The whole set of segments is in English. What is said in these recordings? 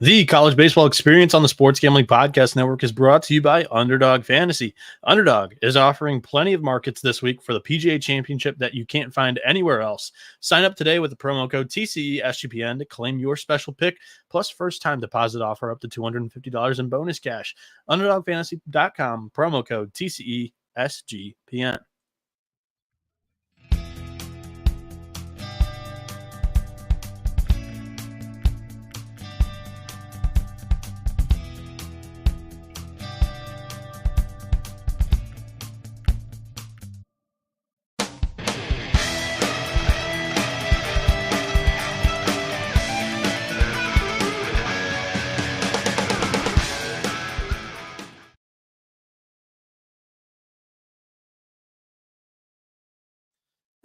The college baseball experience on the Sports Gambling Podcast Network is brought to you by Underdog Fantasy. Underdog is offering plenty of markets this week for the PGA Championship that you can't find anywhere else. Sign up today with the promo code TCESGPN to claim your special pick, plus first-time deposit offer up to $250 in bonus cash. UnderdogFantasy.com, promo code TCESGPN.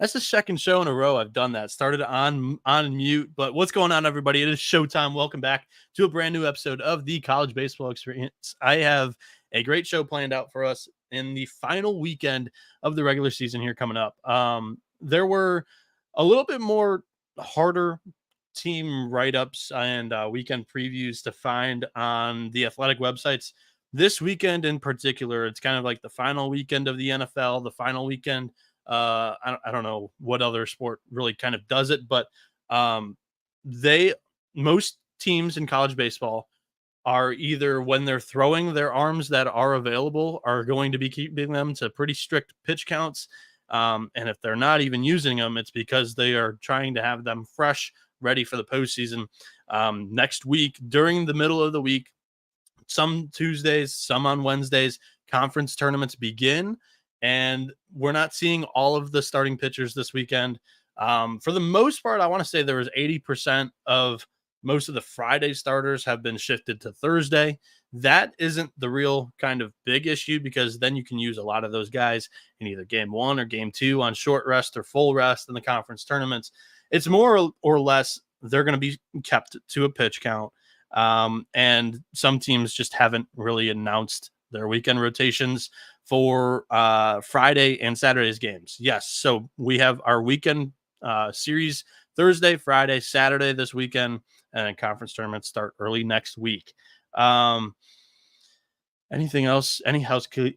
That's the second show in a row I've done that. Started on mute, but what's going on, everybody? It is showtime. Welcome back to a brand new episode of the College Baseball Experience. I have a great show planned out for us in the final weekend of the regular season here coming up. There were a little bit more harder team write-ups and weekend previews to find on the athletic websites. This weekend in particular, it's kind of like the final weekend of the NFL, the final weekend. I don't know what other sport really kind of does it, but most teams in college baseball are either, when they're throwing their arms that are available, are going to be keeping them to pretty strict pitch counts. And if they're not even using them, it's because they are trying to have them fresh, ready for the postseason next week. During the middle of the week, some Tuesdays, some on Wednesdays, conference tournaments begin. And we're not seeing all of the starting pitchers this weekend. For the most part, I want to say there was 80% of most of the Friday starters have been shifted to Thursday. That isn't the real kind of big issue, because then you can use a lot of those guys in either game one or game two on short rest or full rest in the conference tournaments. It's more or less they're going to be kept to a pitch count. And some teams just haven't really announced their weekend rotations for Friday and Saturday's games. Yes, so we have our weekend series Thursday, Friday, Saturday this weekend, and conference tournaments start early next week. Anything else? Any housekeeping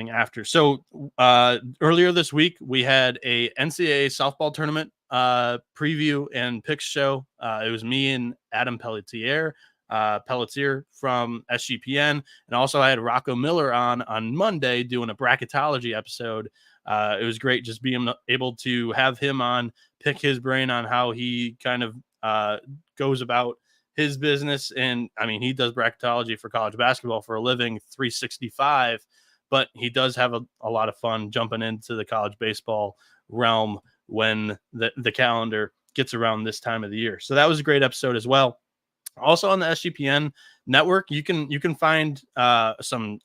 after? So earlier this week, we had a NCAA softball tournament preview and picks show. It was me and Adam Pelletier from SGPN, and also I had Rocco Miller on Monday doing a bracketology episode. It was great just being able to have him on, pick his brain on how he kind of goes about his business. And I mean, he does bracketology for college basketball for a living, 365, but he does have a lot of fun jumping into the college baseball realm when the calendar gets around this time of the year. So that was a great episode as well. Also on the SGPN network, you can find some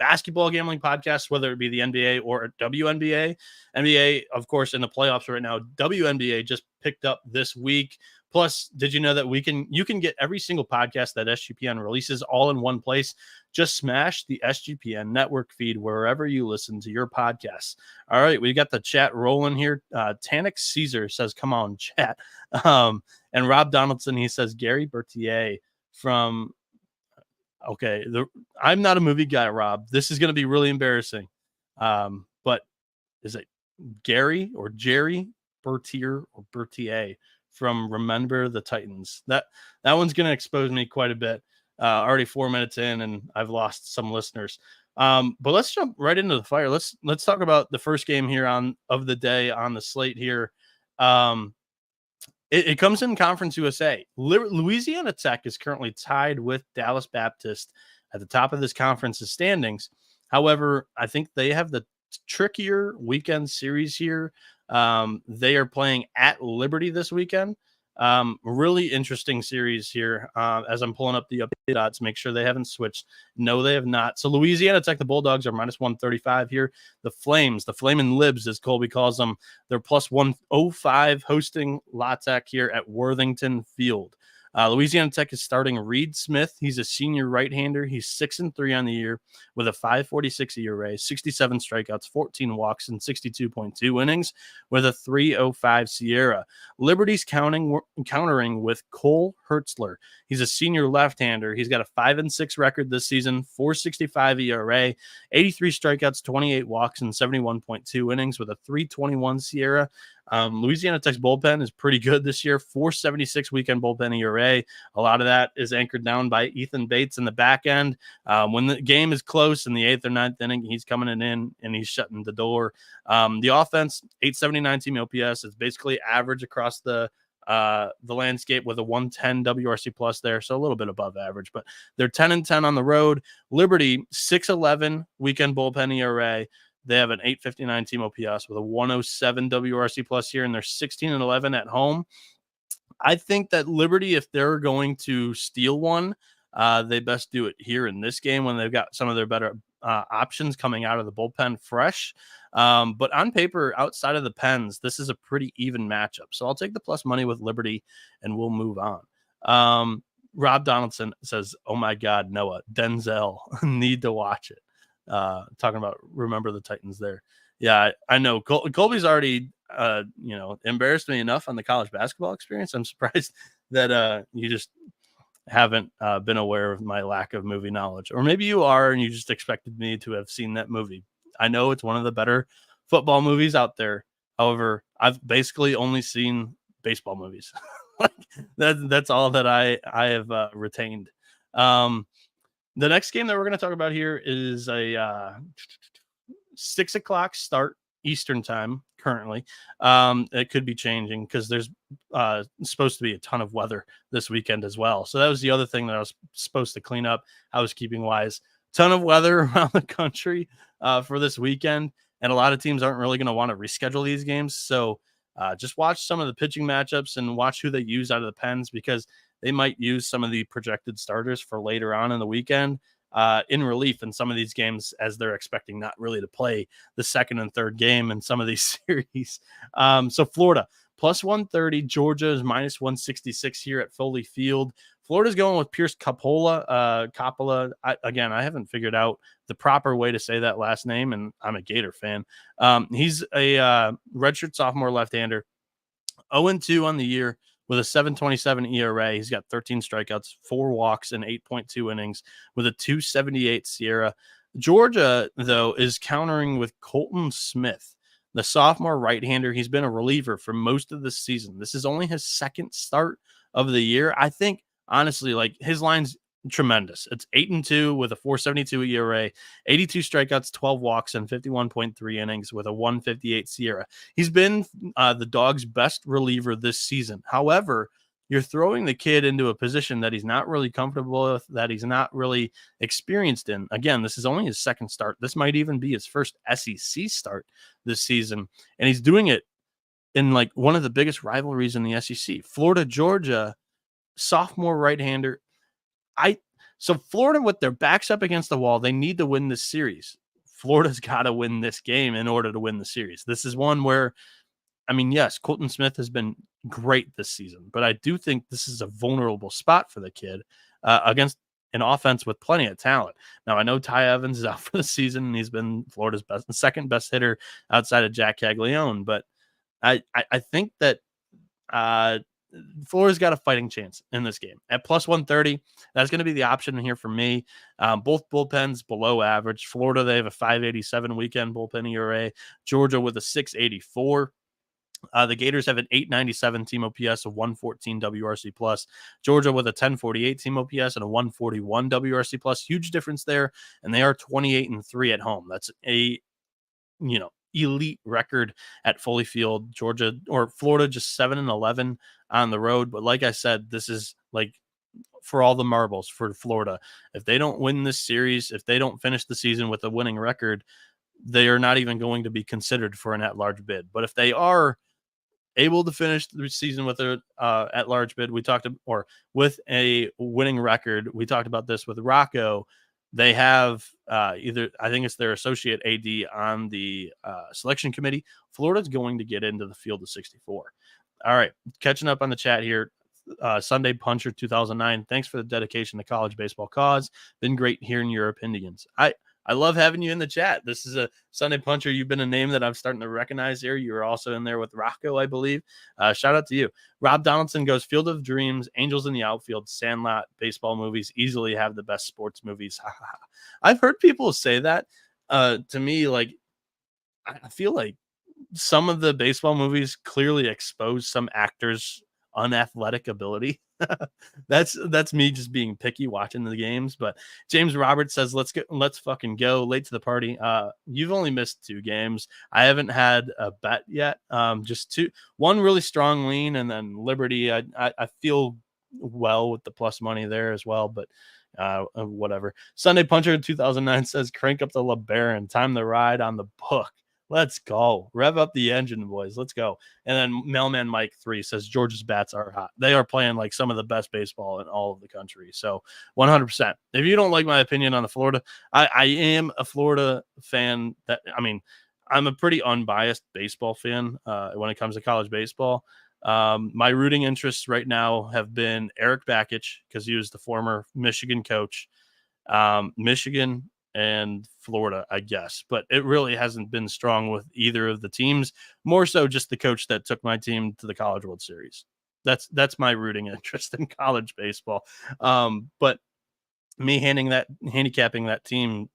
basketball gambling podcasts, whether it be the NBA or WNBA. NBA, of course, in the playoffs right now. WNBA just picked up this week. Plus, did you know that you can get every single podcast that SGPN releases all in one place? Just smash the SGPN network feed wherever you listen to your podcasts. All right, we got the chat rolling here. Tannic Caesar says, "Come on, chat." And Rob Donaldson, he says, Gary Bertier from. Okay, I'm not a movie guy, Rob. This is going to be really embarrassing. But is it Gary or Jerry Bertier or Bertier from Remember the Titans? That one's going to expose me quite a bit. Already 4 minutes in, and I've lost some listeners. But let's jump right into the fire. Let's talk about the first game here of the day on the slate here. It comes in Conference USA. Louisiana Tech is currently tied with Dallas Baptist at the top of this conference's standings. However, I think they have the trickier weekend series here. They are playing at Liberty this weekend. Really interesting series here. As I'm pulling up the updated odds, make sure they haven't switched. No, they have not. So Louisiana Tech, the Bulldogs are minus 135 here. The Flames, the Flamin' Libs, as Colby calls them, they're plus 105 hosting La Tech here at Worthington Field. Louisiana Tech is starting Reed Smith. He's a senior right-hander. He's 6-3 on the year with a 5.46 ERA, 67 strikeouts, 14 walks, and 62.2 innings with a 3.05 SIERA. Liberty's countering with Cole Hertzler. He's a senior left-hander. He's got a 5-6 record this season, 4.65 ERA, 83 strikeouts, 28 walks, and 71.2 innings with a 3.21 SIERA. Louisiana Tech's bullpen is pretty good this year, 4.76 weekend bullpen ERA. A lot of that is anchored down by Ethan Bates in the back end. When the game is close in the 8th or 9th inning, he's coming in and he's shutting the door. The offense, 879 team OPS. It's basically average across the landscape with a 110 WRC plus there, so a little bit above average, but they're 10-10 on the road. Liberty, 6.11 weekend bullpen ERA. They have an 859 team OPS with a 107 WRC plus here, and they're 16-11 at home. I think that Liberty, if they're going to steal one, they best do it here in this game when they've got some of their better options coming out of the bullpen fresh. But on paper, outside of the pens, this is a pretty even matchup. So I'll take the plus money with Liberty, and we'll move on. Rob Donaldson says, "Oh my God, Noah, Denzel, need to watch it." Talking about remember the Titans there. Yeah, I know Colby's already embarrassed me enough on the college basketball experience. I'm surprised that you just haven't been aware of my lack of movie knowledge, or maybe you are and you just expected me to have seen that movie. I know it's one of the better football movies out there. However, I've basically only seen baseball movies. Like that's all that I have retained. The next game that we're going to talk about here is a 6 o'clock start Eastern time currently. It could be changing because there's supposed to be a ton of weather this weekend as well. So that was the other thing that I was supposed to clean up housekeeping wise. Ton of weather around the country for this weekend, and a lot of teams aren't really going to want to reschedule these games. So just watch some of the pitching matchups and watch who they use out of the pens, because they might use some of the projected starters for later on in the weekend in relief in some of these games, as they're expecting not really to play the second and third game in some of these series. So Florida, plus 130. Georgia is minus 166 here at Foley Field. Florida's going with Pierce Coppola. I haven't figured out the proper way to say that last name, and I'm a Gator fan. He's a redshirt sophomore left-hander, 0-2 on the year with a 7.27 ERA. He's got 13 strikeouts, 4 walks, and 8.2 innings with a 2.78 SIERA. Georgia, though, is countering with Colton Smith, the sophomore right-hander. He's been a reliever for most of the season. This is only his second start of the year. I think, honestly, like, his line's tremendous. It's 8-2 with a 4.72 ERA, 82 strikeouts, 12 walks, and 51.3 innings with a 1.58 SIERA. He's been the Dogs' best reliever this season. However, you're throwing the kid into a position that he's not really comfortable with, that he's not really experienced in. Again, this is only his second start. This might even be his first SEC start this season, and he's doing it in like one of the biggest rivalries in the SEC. Florida, Georgia, sophomore right-hander. So Florida, with their backs up against the wall, they need to win this series. Florida's got to win this game in order to win the series. This is one where, I mean, yes, Colton Smith has been great this season, but I do think this is a vulnerable spot for the kid against an offense with plenty of talent. Now, I know Ty Evans is out for the season, and he's been Florida's second best hitter outside of Jack Caglione, but I think that Florida's got a fighting chance in this game at plus 130. That's going to be the option here for me. Both bullpens below average. Florida, they have a 5.87 weekend bullpen ERA. Georgia with a 6.84. The Gators have an 8.97 team OPS, a 1.14 WRC plus. Georgia with a 10.48 team OPS and a 1.41 WRC plus. Huge difference there, and they are 28-3 at home. That's a elite record at Foley Field. Florida just 7-11 on the road. But like I said, this is like for all the marbles for Florida. If they don't win this series, if they don't finish the season with a winning record, they are not even going to be considered for an at-large bid. But if they are able to finish the season with a at-large bid, with a winning record, we talked about this with Rocco. They have I think it's their associate AD on the selection committee. Florida's going to get into the field of 64. All right, catching up on the chat here. Sunday Puncher 2009. Thanks for the dedication to college baseball cause. Been great hearing your opinions. I love having you in the chat. This is a Sunday Puncher. You've been a name that I'm starting to recognize here. You were also in there with Rocco, I believe. Shout out to you. Rob Donaldson goes Field of Dreams, Angels in the Outfield, Sandlot, baseball movies easily have the best sports movies. I've heard people say that. To me, like, I feel like some of the baseball movies clearly expose some actors' unathletic ability. That's me just being picky watching the games. But James Roberts says, let's fucking go. Late to the party. You've only missed 2 games. I haven't had a bet yet. Just one really strong lean, and then Liberty. I feel well with the plus money there as well, but whatever. Sunday Puncher 2009 says, crank up the LeBaron, time the ride on the book. Let's go. Rev up the engine, boys. Let's go. And then Mailman Mike 3 says Georgia's bats are hot. They are playing like some of the best baseball in all of the country. So 100%. If you don't like my opinion on the Florida, I am a Florida fan. I'm a pretty unbiased baseball fan when it comes to college baseball. My rooting interests right now have been Eric Bakich, because he was the former Michigan coach. Michigan and Florida, I guess, but it really hasn't been strong with either of the teams. More so just the coach that took my team to the College World Series. That's my rooting interest in college baseball. But me handicapping that team,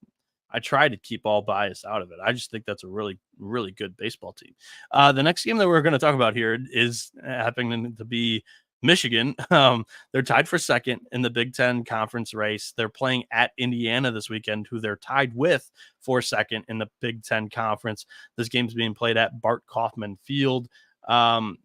I try to keep all bias out of it. I just think that's a really, really good baseball team. The next game that we're going to talk about here is happening to be Michigan. They're tied for second in the Big Ten conference race. They're playing at Indiana this weekend, who they're tied with for second in the Big Ten conference. This game's being played at Bart Kaufman Field.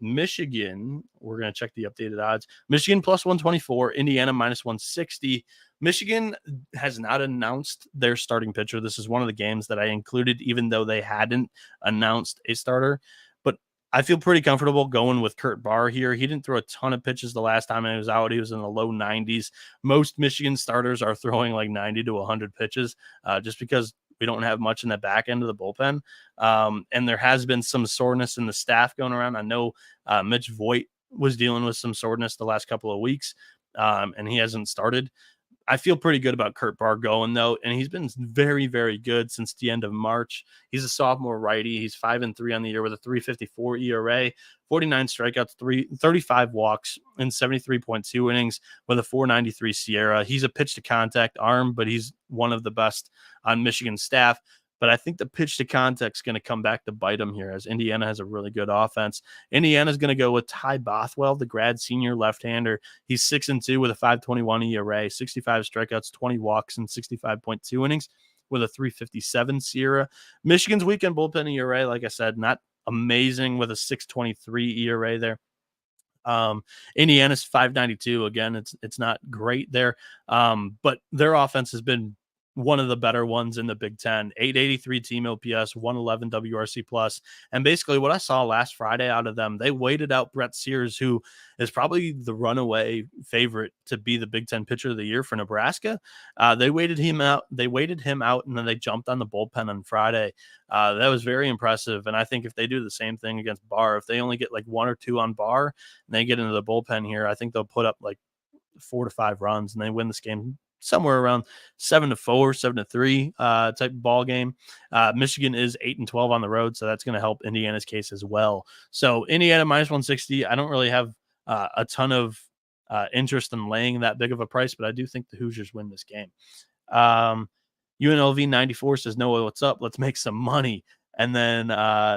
Michigan, we're going to check the updated odds. Michigan plus 124, Indiana minus 160. Michigan has not announced their starting pitcher. This is one of the games that I included, even though they hadn't announced a starter. But I feel pretty comfortable going with Kurt Barr here. He didn't throw a ton of pitches the last time he was out. He was in the low 90s. Most Michigan starters are throwing like 90 to 100 pitches just because we don't have much in the back end of the bullpen. And there has been some soreness in the staff going around. I know Mitch Voigt was dealing with some soreness the last couple of weeks, and he hasn't started. I feel pretty good about Kurt Barr going, though, and he's been very, very good since the end of March. He's a sophomore righty. He's 5-3 on the year with a 3.54 ERA, 49 strikeouts, 35 walks, and 73.2 innings with a 4.93 Sierra. He's a pitch-to-contact arm, but he's one of the best on Michigan's staff. But I think the pitch to contact is going to come back to bite him here, as Indiana has a really good offense. Indiana's going to go with Ty Bothwell, the grad senior left-hander. He's 6-2 with a 5.21 ERA, 65 strikeouts, 20 walks, and 65.2 innings with a 3.57 Sierra. Michigan's weekend bullpen ERA, like I said, not amazing with a 6.23 ERA there. Indiana's 5.92. Again, it's not great there, but their offense has been one of the better ones in the Big Ten. 883 team OPS, 111 WRC plus. And basically what I saw last Friday out of them, they waited out Brett Sears, who is probably the runaway favorite to be the Big Ten pitcher of the year for Nebraska. They waited him out, and then they jumped on the bullpen on Friday. That was very impressive. And I think if they do the same thing against Barr, if they only get like 1 or 2 on Barr and they get into the bullpen here, I think they'll put up like 4 to 5 runs and they win this game somewhere around 7-4, 7-3 type ball game. Michigan is 8-12 on the road, so that's going to help Indiana's case as well. So Indiana minus 160. I don't really have a ton of interest in laying that big of a price, but I do think the Hoosiers win this game. UNLV 94 says, Noah, what's up? Let's make some money. And then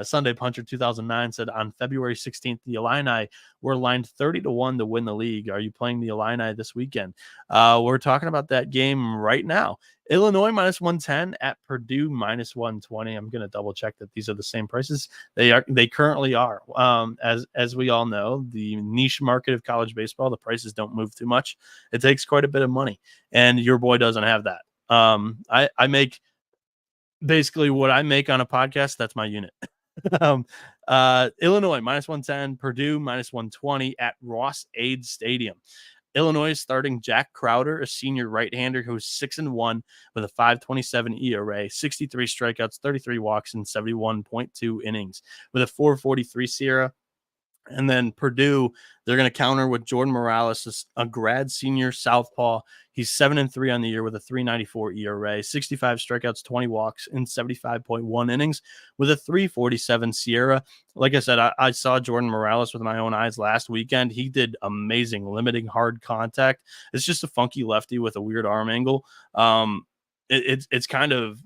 Sunday Puncher 2009 said, on February 16th, the Illini were lined 30-1 to win the league. Are you playing the Illini this weekend? We're talking about that game right now. Illinois minus 110 at Purdue minus 120. I'm going to double check that these are the same prices. They currently are. As we all know, the niche market of college baseball, the prices don't move too much. It takes quite a bit of money, and your boy doesn't have that. I make basically what I make on a podcast. That's my unit. Illinois minus 110, Purdue minus 120 at Ross-Ade Stadium. Illinois is starting Jack Crowder, a senior right-hander who's 6-1 with a 5.27 ERA, 63 strikeouts, 33 walks, and 71.2 innings with a 4.43 Sierra. And then Purdue, they're going to counter with Jordan Morales, a grad senior southpaw. He's 7-3 on the year with a 3.94 ERA, 65 strikeouts, 20 walks in 75.1 innings with a 3.47 Sierra. Like I said, I saw Jordan Morales with my own eyes last weekend. He did amazing, limiting hard contact. It's just a funky lefty with a weird arm angle. It's kind of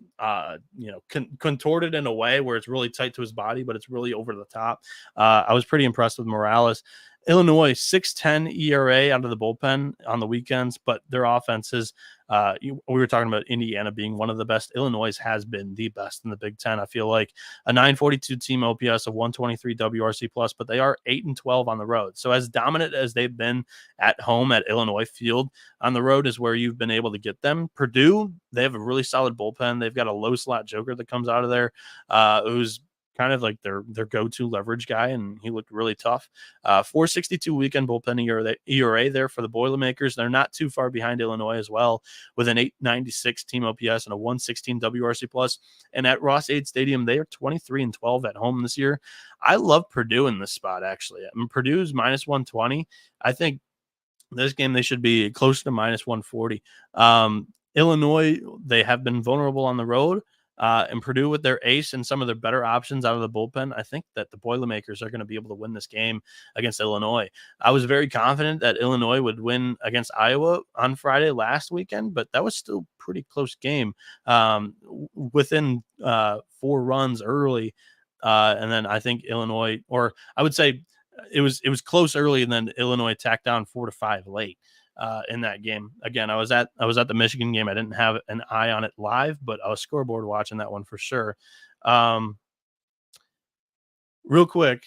contorted in a way where it's really tight to his body, but it's really over the top. I was pretty impressed with Morales. Illinois 6.10 ERA out of the bullpen on the weekends, but their offenses. We were talking about Indiana being one of the best. Illinois has been the best in the Big Ten. I feel like a 942 team OPS, a 123 WRC plus, but they are 8-12 on the road. So as dominant as they've been at home at Illinois Field, on the road is where you've been able to get them. Purdue, they have a really solid bullpen. They've got a low slot joker that comes out of there, who's kind of like their go-to leverage guy, and he looked really tough. 4.62 weekend bullpen ERA there for the Boilermakers. They're not too far behind Illinois as well, with an 8.96 team OPS and a 116 WRC plus. And at Ross-Ade Stadium, they are 23-12 at home this year. I love Purdue in this spot, actually. I mean, Purdue's minus 120. I think this game they should be close to minus 140. Illinois, they have been vulnerable on the road. And Purdue with their ace and some of their better options out of the bullpen, I think that the Boilermakers are going to be able to win this game against Illinois. I was very confident that Illinois would win against Iowa on Friday last weekend, but that was still a pretty close game within 4 runs early. And then I think Illinois, or I would say it was close early, and then Illinois tacked down 4-5 late. In that game. Again, I was at the Michigan game. I didn't have an eye on it live, but I was scoreboard watching that one for sure. Real quick,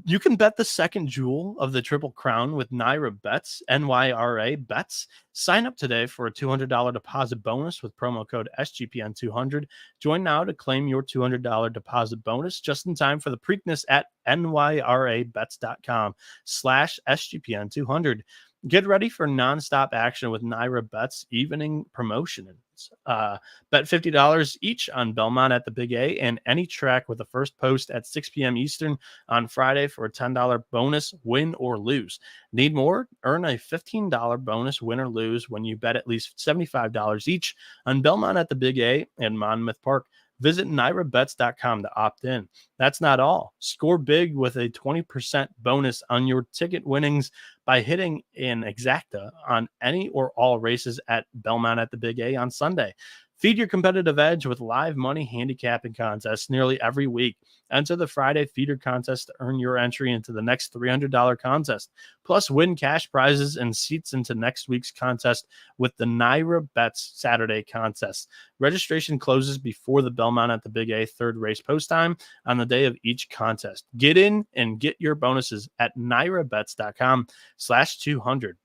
you can bet the second jewel of the Triple Crown with Naira Bets, NYRA Bets. Sign up today for a $200 deposit bonus with promo code SGPN200. Join now to claim your $200 deposit bonus just in time for the Preakness at nyrabets.com/SGPN200. Get ready for nonstop action with Naira Bets evening promotions. Bet $50 each on Belmont at the Big A and any track with the first post at 6 p.m. Eastern on Friday for a $10 bonus, win or lose. Need more? Earn a $15 bonus, win or lose, when you bet at least $75 each on Belmont at the Big A and Monmouth Park. Visit nyrabets.com to opt in. That's not all. Score big with a 20% bonus on your ticket winnings by hitting an exacta on any or all races at Belmont at the Big A on Sunday. Feed your competitive edge with live money handicapping contests nearly every week. Enter the Friday feeder contest to earn your entry into the next $300 contest. Plus, win cash prizes and seats into next week's contest with the Naira Bets Saturday contest. Registration closes before the Belmont at the Big A third race post time on the day of each contest. Get in and get your bonuses at nyrabets.com/200.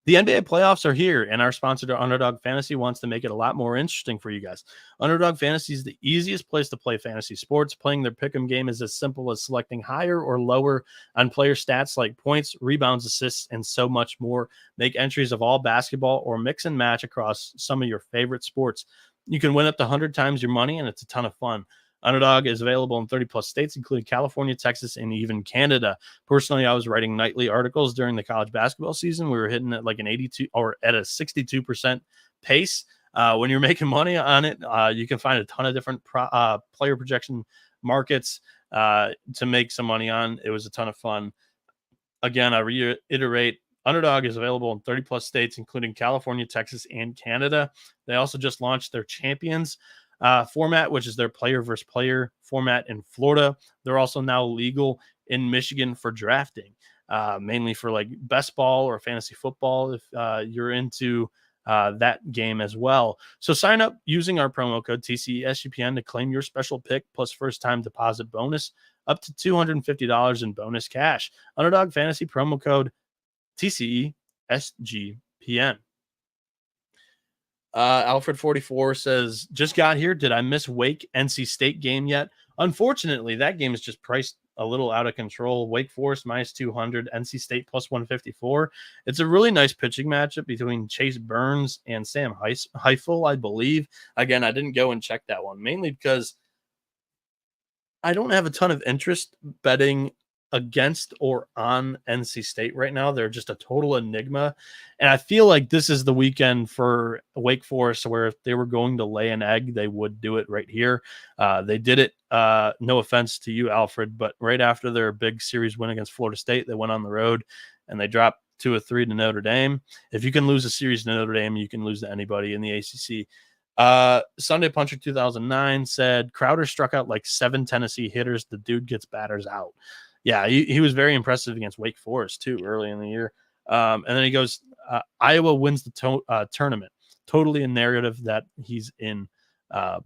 The NBA playoffs are here, and our sponsor, Underdog Fantasy, wants to make it a lot more interesting for you guys. Underdog Fantasy is the easiest place to play fantasy sports. Playing their pick'em game is as simple as selecting higher or lower on player stats like points, rebounds, assists, and so much more. Make entries of all basketball or mix and match across some of your favorite sports. You can win up to 100 times your money, and it's a ton of fun. Underdog is available in 30-plus states, including California, Texas, and even Canada. Personally, I was writing nightly articles during the college basketball season. We were hitting at like an 82 or at a 62% pace. When you're making money on it, you can find a ton of different player projection markets to make some money on. It was a ton of fun. Again, I reiterate, Underdog is available in 30-plus states, including California, Texas, and Canada. They also just launched their Champions format, which is their player versus player format in Florida. They're also now legal in Michigan for drafting, mainly for like best ball or fantasy football if you're into that game as well. So sign up using our promo code TCESGPN to claim your special pick plus first time deposit bonus up to $250 in bonus cash. Underdog Fantasy promo code TCESGPN. Alfred44 says, just got here. Did I miss Wake NC State game yet? Unfortunately, that game is just priced a little out of control. Wake Forest minus 200, NC State plus 154. It's a really nice pitching matchup between Chase Burns and Sam Heifel, I believe. Again, I didn't go and check that one, mainly because I don't have a ton of interest betting against or on NC State right now. They're just a total enigma. And I feel like this is the weekend for Wake Forest where if they were going to lay an egg, they would do it right here. They did it, no offense to you, Alfred, but right after their big series win against Florida State, they went on the road and they dropped 2-3 to Notre Dame. If you can lose a series to Notre Dame, you can lose to anybody in the ACC. Sunday Puncher 2009 said Crowder struck out like 7 Tennessee hitters. The dude gets batters out. Yeah, he was very impressive against Wake Forest too early in the year. And then he goes, Iowa wins the tournament. Totally a narrative that he's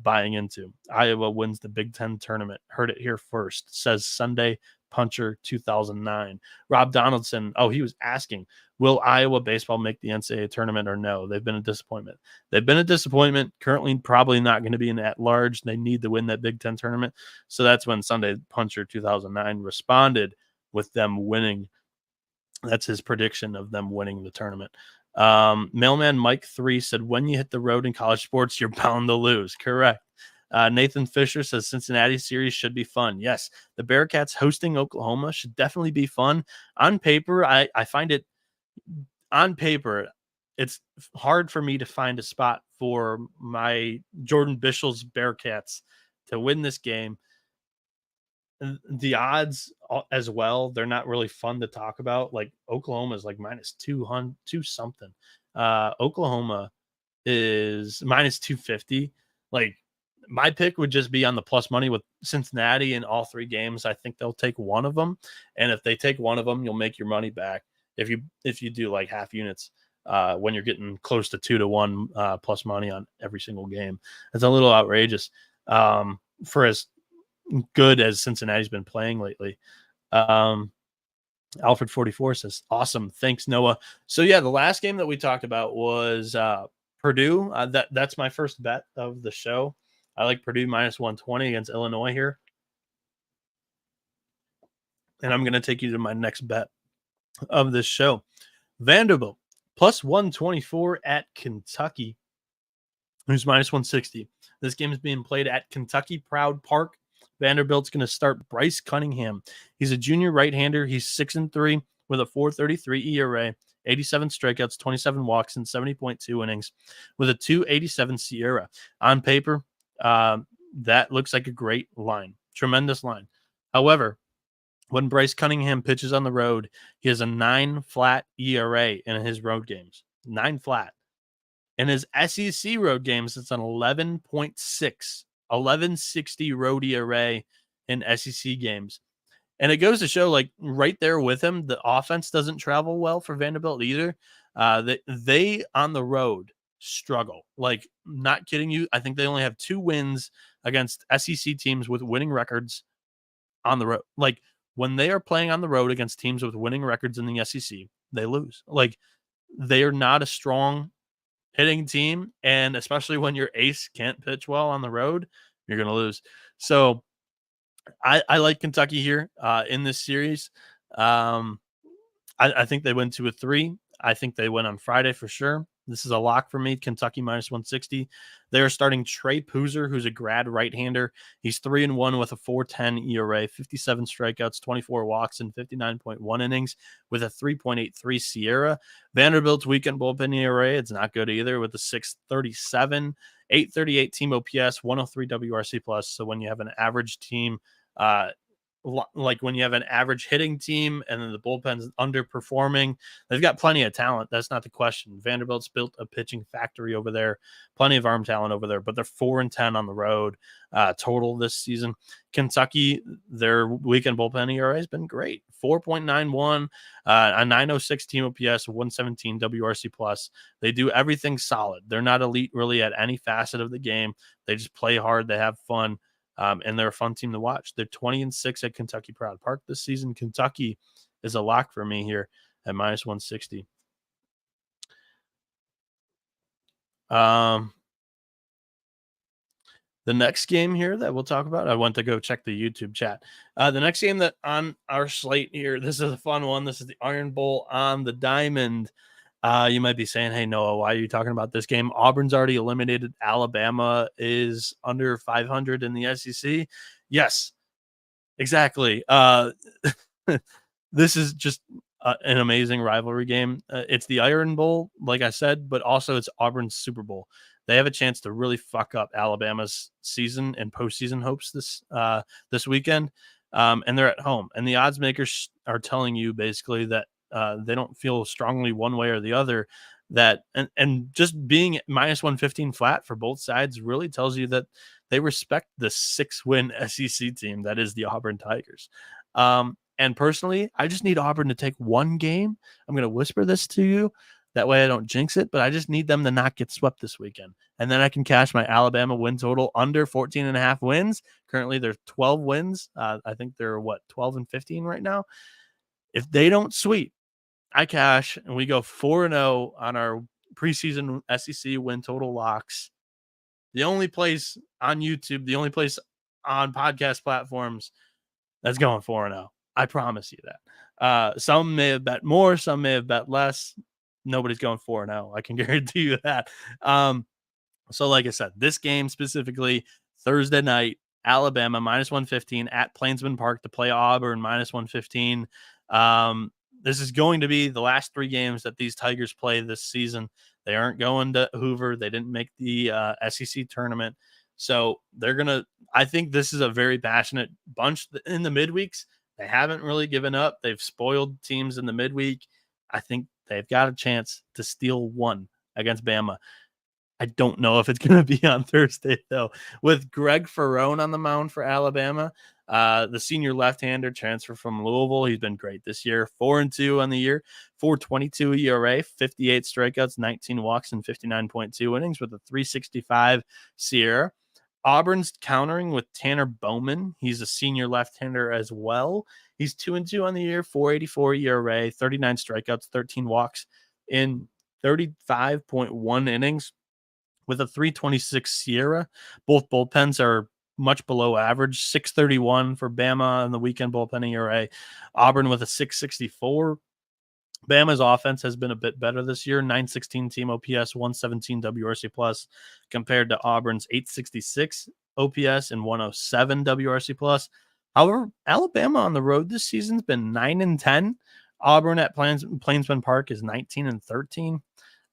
buying into. Iowa wins the Big Ten tournament. Heard it here first, says Sunday Puncher 2009. Rob Donaldson, he was asking, will Iowa baseball make the NCAA tournament or no? They've been a disappointment. Currently probably not going to be an at-large. They need to win that Big Ten tournament. So that's when Sunday Puncher 2009 responded with them winning. That's his prediction of them winning the tournament. Mailman Mike 3 said, when you hit the road in college sports, you're bound to lose. Correct. Nathan Fisher says Cincinnati series should be fun. Yes, the Bearcats hosting Oklahoma should definitely be fun. On paper, I find it on paper, it's hard for me to find a spot for my Jordan Bischel's Bearcats to win this game. The odds as well, they're not really fun to talk about. Like Oklahoma is like minus 200 something. Oklahoma is minus 250. Like my pick would just be on the plus money with Cincinnati in all 3 games. I think they'll take one of them. And if they take one of them, you'll make your money back. If you do like half units, when you're getting close to 2-1 plus money on every single game, it's a little outrageous for as good as Cincinnati's been playing lately. Alfred 44 says, awesome. Thanks, Noah. So yeah, the last game that we talked about was Purdue. That's my first bet of the show. I like Purdue minus 120 against Illinois here. And I'm going to take you to my next bet of this show. Vanderbilt plus 124 at Kentucky, who's minus 160. This game is being played at Kentucky Proud Park. Vanderbilt's going to start Bryce Cunningham. He's a junior right-hander. He's 6-3 with a 4.33 ERA, 87 strikeouts, 27 walks, and 70.2 innings with a 2.87 SIERA. On paper, that looks like a great line. Tremendous line. However, when Bryce Cunningham pitches on the road, he has a 9 flat ERA in his road games. 9 flat. In his SEC road games, it's an 11.6, 1160 road ERA in SEC games. And it goes to show, like, right there with him, the offense doesn't travel well for Vanderbilt either. They on the road struggle. Like, not kidding you. I think they only have 2 wins against SEC teams with winning records on the road. Like, when they are playing on the road against teams with winning records in the SEC, they lose. Like, they are not a strong hitting team, and especially when your ace can't pitch well on the road, you're going to lose. So I like Kentucky here in this series. I think they win 2-3. I think they win on Friday for sure. This is a lock for me. Kentucky minus 160. They're starting Trey Poozer, who's a grad right-hander. He's 3-1 with a 4.10 ERA, 57 strikeouts, 24 walks, and 59.1 innings with a 3.83 SIERA. Vanderbilt's weekend bullpen ERA, it's not good either with a 6.37, 8.38 team OPS, 103 WRC plus. So when you have an average team, like when you have an average hitting team and then the bullpen's underperforming, they've got plenty of talent. That's not the question. Vanderbilt's built a pitching factory over there, plenty of arm talent over there, but they're 4-10 on the road total this season. Kentucky, their weekend bullpen ERA has been great. 4.91, a 906 team OPS, 117 WRC plus. They do everything solid. They're not elite really at any facet of the game. They just play hard. They have fun. And they're a fun team to watch. They're 20-6 at Kentucky Proud Park this season. Kentucky is a lock for me here at minus 160. The next game here that we'll talk about, I went to go check the YouTube chat. The next game that on our slate here, this is a fun one. This is the Iron Bowl on the Diamond. You might be saying, hey, Noah, why are you talking about this game? Auburn's already eliminated. Alabama is under 500 in the SEC. Yes, Exactly. This is just an amazing rivalry game. It's the Iron Bowl, like I said, but also it's Auburn's Super Bowl. They have a chance to really fuck up Alabama's season and postseason hopes this weekend, and they're at home. And the odds makers are telling you basically that they don't feel strongly one way or the other. And just being -115 flat for both sides really tells you that they respect the 6-win SEC team that is the Auburn Tigers. And personally, I just need Auburn to take one game. I'm going to whisper this to you. That way I don't jinx it, but I just need them to not get swept this weekend. And then I can cash my Alabama win total under 14.5 wins. Currently, there's 12 wins. I think they're 12 and 15 right now. If they don't sweep, I cash and we go 4-0 on our preseason SEC win total locks. The only place on YouTube, the only place on podcast platforms that's going 4-0. I promise you that. Some may have bet more, some may have bet less. Nobody's going 4-0. I can guarantee you that. So like I said, this game specifically, Thursday night, Alabama -115 at Plainsman Park to play Auburn -115. This is going to be the last 3 games that these Tigers play this season. They aren't going to Hoover. They didn't make the SEC tournament. So they're going to, I think this is a very passionate bunch in the midweeks. They haven't really given up. They've spoiled teams in the midweek. I think they've got a chance to steal one against Bama. I don't know if it's going to be on Thursday, though. With Greg Ferrone on the mound for Alabama, the senior left-hander transfer from Louisville, he's been great this year. 4-2 on the year, 4.22 ERA, 58 strikeouts, 19 walks, and 59.2 innings with a 3.65 SIERA. Auburn's countering with Tanner Bowman. He's a senior left-hander as well. He's 2-2 on the year, 4.84 ERA, 39 strikeouts, 13 walks in 35.1 innings with a 3.26 SIERA. Both bullpens are much below average. 6.31 for Bama on the weekend bullpen ERA. Auburn with a 6.64. Bama's offense has been a bit better this year. 916 team OPS, 117 WRC plus, compared to Auburn's 866 OPS and 107 WRC plus. However, Alabama on the road this season's been 9-10. Auburn at Plainsman Park is 19-13.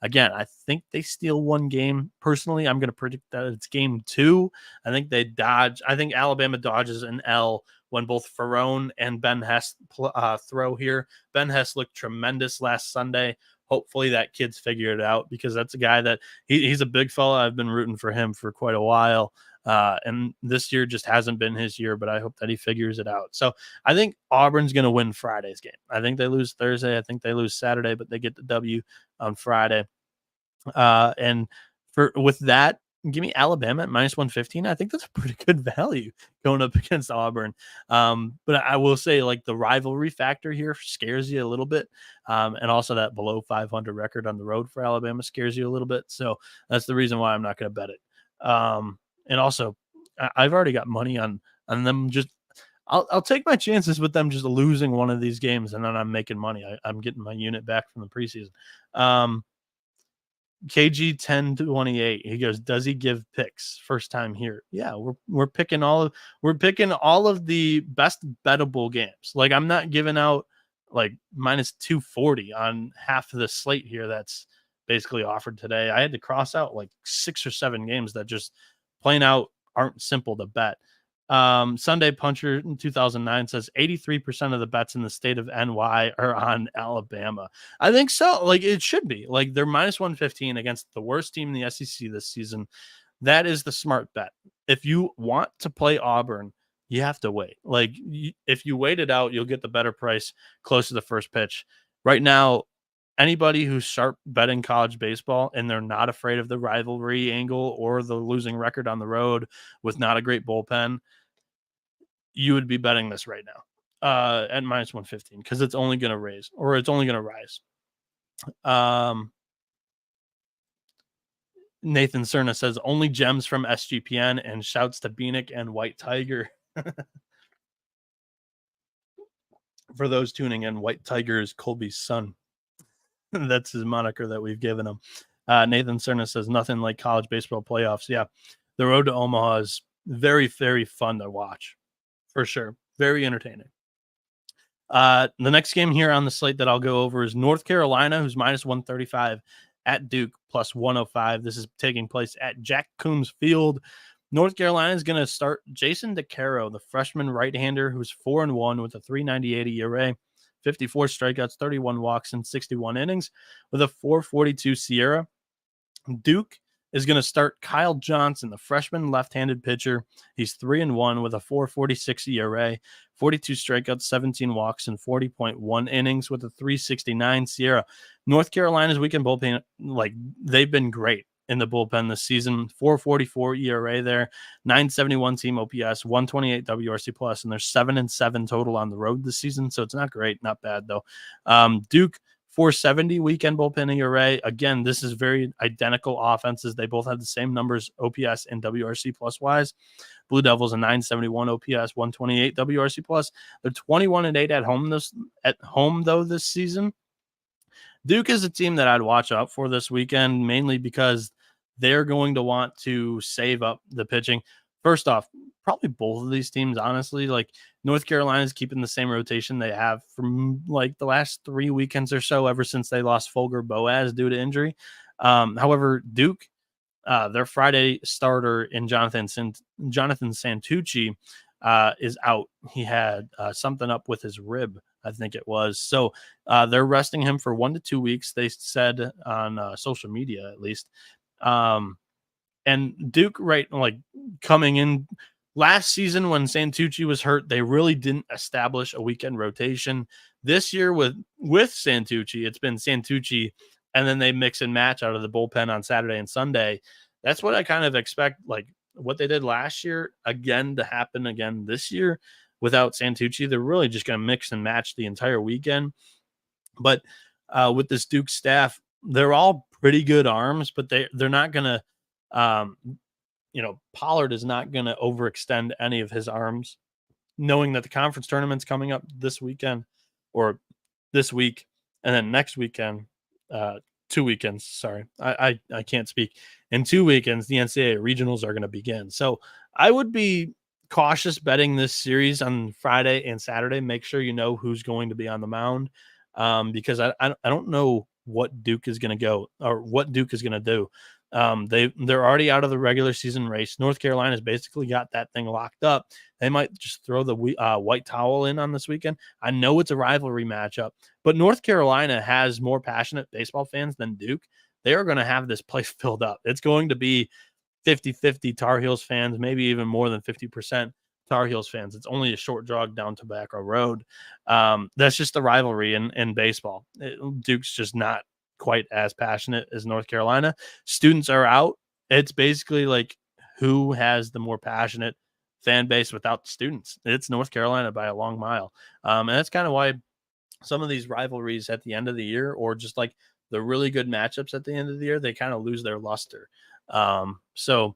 Again, I think they steal one game. Personally, I'm going to predict that it's game 2. I think Alabama dodges an L when both Ferrone and Ben Hess throw here. Ben Hess looked tremendous last Sunday. Hopefully that kid's figured it out, because that's a guy that he's a big fella. I've been rooting for him for quite a while. And this year just hasn't been his year, but I hope that he figures it out. So I think Auburn's going to win Friday's game. I think they lose Thursday. I think they lose Saturday, but they get the W on Friday. And with that, give me Alabama at -115. I think that's a pretty good value going up against Auburn. But I will say, like, the rivalry factor here scares you a little bit. And also that below 500 record on the road for Alabama scares you a little bit. So that's the reason why I'm not going to bet it. And also, I've already got money on them. I'll take my chances with them just losing one of these games, and then I'm making money. I'm getting my unit back from the preseason. KG 1028. He goes, does he give picks first time here? Yeah, we're picking all of the best bettable games. Like, I'm not giving out like -240 on half of the slate here that's basically offered today. I had to cross out like 6 or 7 games that just plain out aren't simple to bet. Sunday Puncher in 2009 says 83% of the bets in the state of NY are on Alabama. I think so. Like, it should be. Like, they're -115 against the worst team in the SEC this season. That is the smart bet. If you want to play Auburn, you have to wait. Like, if you wait it out, you'll get the better price close to the first pitch. Right now, anybody who's sharp betting college baseball and they're not afraid of the rivalry angle or the losing record on the road with not a great bullpen, you would be betting this right now at -115, because it's only going to raise, or it's only going to rise. Nathan Cerna says only gems from SGPN, and shouts to Bieniek and White Tiger. For those tuning in, White Tiger is Colby's son. That's his moniker that we've given him. Nathan Cerna says nothing like college baseball playoffs. Yeah, the road to Omaha is very, very fun to watch, for sure. Very entertaining. The next game here on the slate that I'll go over is North Carolina, who's minus 135 at Duke, plus 105. This is taking place at Jack Coombs Field. North Carolina is going to start Jason DeCaro, the freshman right-hander who's 4-1 with a 3.98 ERA, 54 strikeouts, 31 walks, and 61 innings with a 4.42 Sierra. Duke is going to start Kyle Johnson, the freshman left-handed pitcher. He's 3-1 with a 4.46 ERA, 42 strikeouts, 17 walks, and 40.1 innings with a 3.69 Sierra. North Carolina's weekend bullpen, they've been great in the bullpen this season. 4.44 ERA there, 971 team OPS, 128 WRC plus, and they're 7-7 total on the road this season. So it's not great, not bad though. Duke, 470 weekend bullpen ERA. Again, this is very identical offenses. They both have the same numbers, OPS and WRC plus wise. Blue Devils a 971 OPS, 128 WRC plus. They're 21-8 at home though this season. Duke is a team that I'd watch out for this weekend, mainly because they're going to want to save up the pitching. First off, probably both of these teams, honestly, like North Carolina is keeping the same rotation they have from like the last 3 weekends or so, ever since they lost Folger Boaz due to injury. However, Duke, their Friday starter in Jonathan Santucci is out. He had something up with his rib, I think it was. So they're resting him for 1 to 2 weeks, they said on social media at least. And Duke, coming in last season when Santucci was hurt, they really didn't establish a weekend rotation. This year with Santucci, it's been Santucci, and then they mix and match out of the bullpen on Saturday and Sunday. That's what I kind of expect, like what they did last year, again to happen again this year without Santucci. They're really just going to mix and match the entire weekend. But with this Duke staff, they're all pretty good arms, but they're not going to Pollard is not going to overextend any of his arms, knowing that the conference tournament's coming up this weekend or this week, and then next weekend, 2 weekends. Sorry, I can't speak. In 2 weekends, the NCAA regionals are going to begin. So I would be cautious betting this series on Friday and Saturday. Make sure you know who's going to be on the mound, because I don't know what Duke is going to go or what Duke is going to do. They're already out of the regular season race. North Carolina's basically got that thing locked up. They might just throw the white towel in on this weekend. I know it's a rivalry matchup, but North Carolina has more passionate baseball fans than Duke. They are going to have this place filled up. It's going to be 50-50 Tar Heels fans, maybe even more than 50% Tar Heels fans. It's only a short jog down Tobacco Road. That's just the rivalry in baseball. Duke's just not quite as passionate as North Carolina. Students are out. It's basically like who has the more passionate fan base without the students. It's North Carolina by a long mile. And that's kind of why some of these rivalries at the end of the year, or just like the really good matchups at the end of the year, they kind of lose their luster. So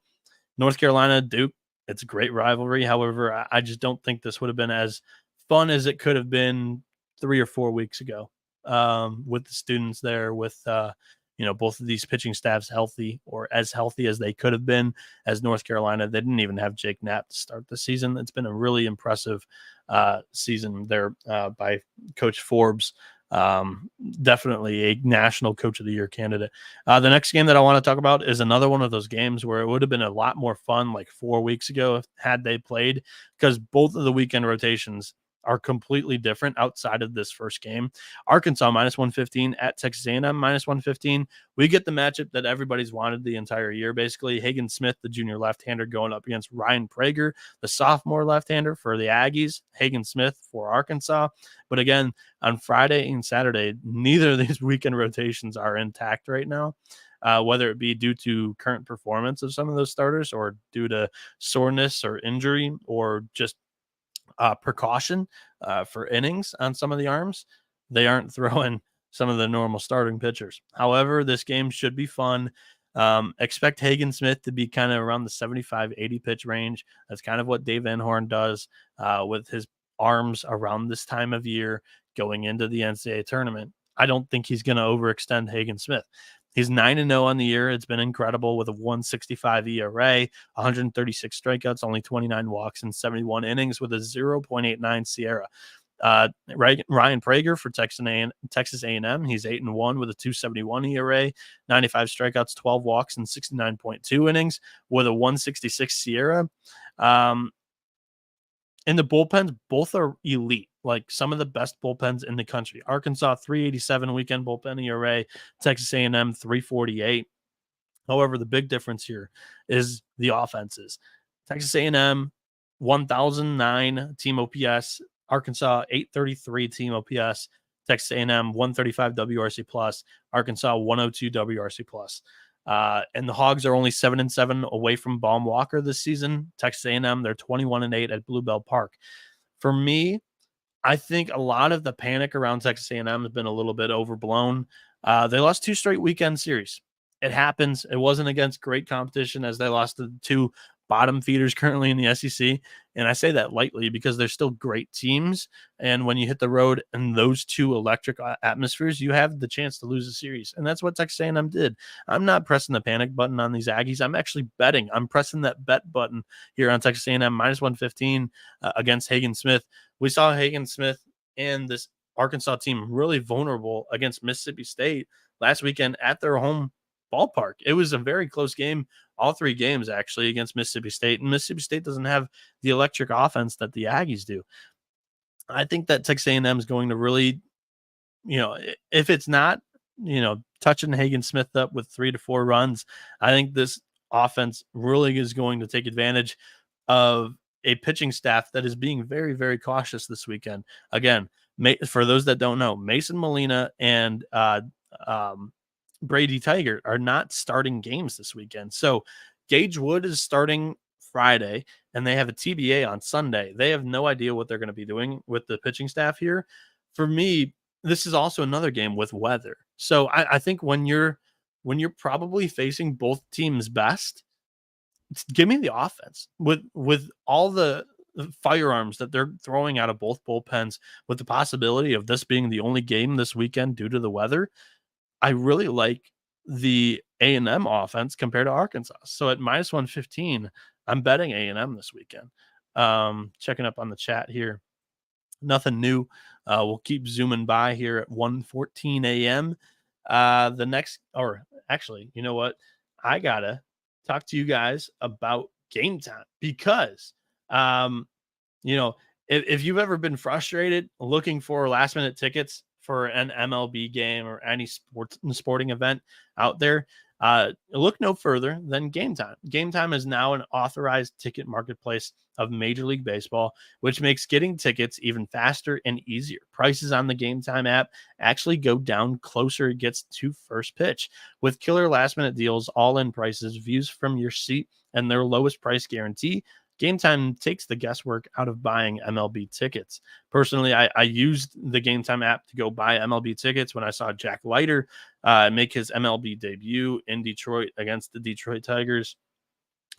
North Carolina, Duke, it's a great rivalry. However, I just don't think this would have been as fun as it could have been 3 or 4 weeks ago. With the students there, with both of these pitching staffs healthy, or as healthy as they could have been. As North Carolina, they didn't even have Jake Knapp to start the season. It's been a really impressive season there by Coach Forbes. Definitely a national coach of the year candidate. The next game that I want to talk about is another one of those games where it would have been a lot more fun like 4 weeks ago had they played, because both of the weekend rotations are completely different outside of this first game. Arkansas minus 115 at Texas A&M minus 115. We get the matchup that everybody's wanted the entire year, basically. Hagen Smith, the junior left-hander, going up against Ryan Prager, the sophomore left-hander for the Aggies. Hagen Smith for Arkansas. But again, on Friday and Saturday, neither of these weekend rotations are intact right now. Whether it be due to current performance of some of those starters, or due to soreness or injury, or just precaution for innings on some of the arms, they aren't throwing some of the normal starting pitchers. However, this game should be fun. Expect Hagen Smith to be kind of around the 75-80 pitch range. That's kind of what Dave Van Horn does with his arms around this time of year going into the NCAA tournament. I don't think he's going to overextend Hagen Smith. He's 9-0 on the year. It's been incredible with a 1.65 ERA, 136 strikeouts, only 29 walks, and 71 innings with a 0.89 SIERA. Ryan Prager for Texas A&M. He's 8-1 with a 2.71 ERA, 95 strikeouts, 12 walks, and 69.2 innings with a 1.66 SIERA. And the bullpens, both are elite, like some of the best bullpens in the country. Arkansas 3.87 weekend bullpen ERA, Texas A&M 3.48. However, the big difference here is the offenses. Texas A&M 1,009 team OPS, Arkansas 833 team OPS, Texas A&M 135 WRC plus, Arkansas 102 WRC plus. And the Hogs are only 7-7 away from Baum Walker this season. Texas A&M, they're 21-8 at Bluebell Park. For me, I think a lot of the panic around Texas A&M has been a little bit overblown. They lost 2 straight weekend series. It happens. It wasn't against great competition as they lost to 2 bottom feeders currently in the SEC. And I say that lightly because they're still great teams. And when you hit the road in those 2 electric atmospheres, you have the chance to lose a series. And that's what Texas A&M did. I'm not pressing the panic button on these Aggies. I'm actually betting. I'm pressing that bet button here on Texas A&M minus 115 against Hagen Smith. We saw Hagen Smith and this Arkansas team really vulnerable against Mississippi State last weekend at their home ballpark. It was a very close game, all 3 games actually, against Mississippi State. And Mississippi State doesn't have the electric offense that the Aggies do. I think that Texas A&M is going to really, if it's not, touching Hagen Smith up with 3 to 4 runs, I think this offense really is going to take advantage of a pitching staff that is being very, very cautious this weekend. Again, for those that don't know, Mason Molina and Brady Tiger are not starting games this weekend. So Gage Wood is starting Friday and they have a TBA on Sunday. They have no idea what they're going to be doing with the pitching staff here. For me, this is also another game with weather. So I think when you're probably facing both teams' best, give me the offense with all the firearms that they're throwing out of both bullpens, with the possibility of this being the only game this weekend due to the weather. I really like the A&M offense compared to Arkansas. So at minus 115, I'm betting A&M this weekend. Checking up on the chat here. Nothing new. We'll keep zooming by here at 1:14 a.m. The next, or actually, you know what? I gotta talk to you guys about Game Time because, if you've ever been frustrated looking for last minute tickets for an MLB game or any sporting event out there, look no further than Game Time. Game Time is now an authorized ticket marketplace of Major League Baseball, which makes getting tickets even faster and easier. Prices on the Game Time app actually go down closer it gets to first pitch, with killer last minute deals, all-in prices, views from your seat, and their lowest price guarantee. Game Time takes the guesswork out of buying MLB tickets. Personally, I used the Game Time app to go buy MLB tickets when I saw Jack Leiter make his MLB debut in Detroit against the Detroit Tigers.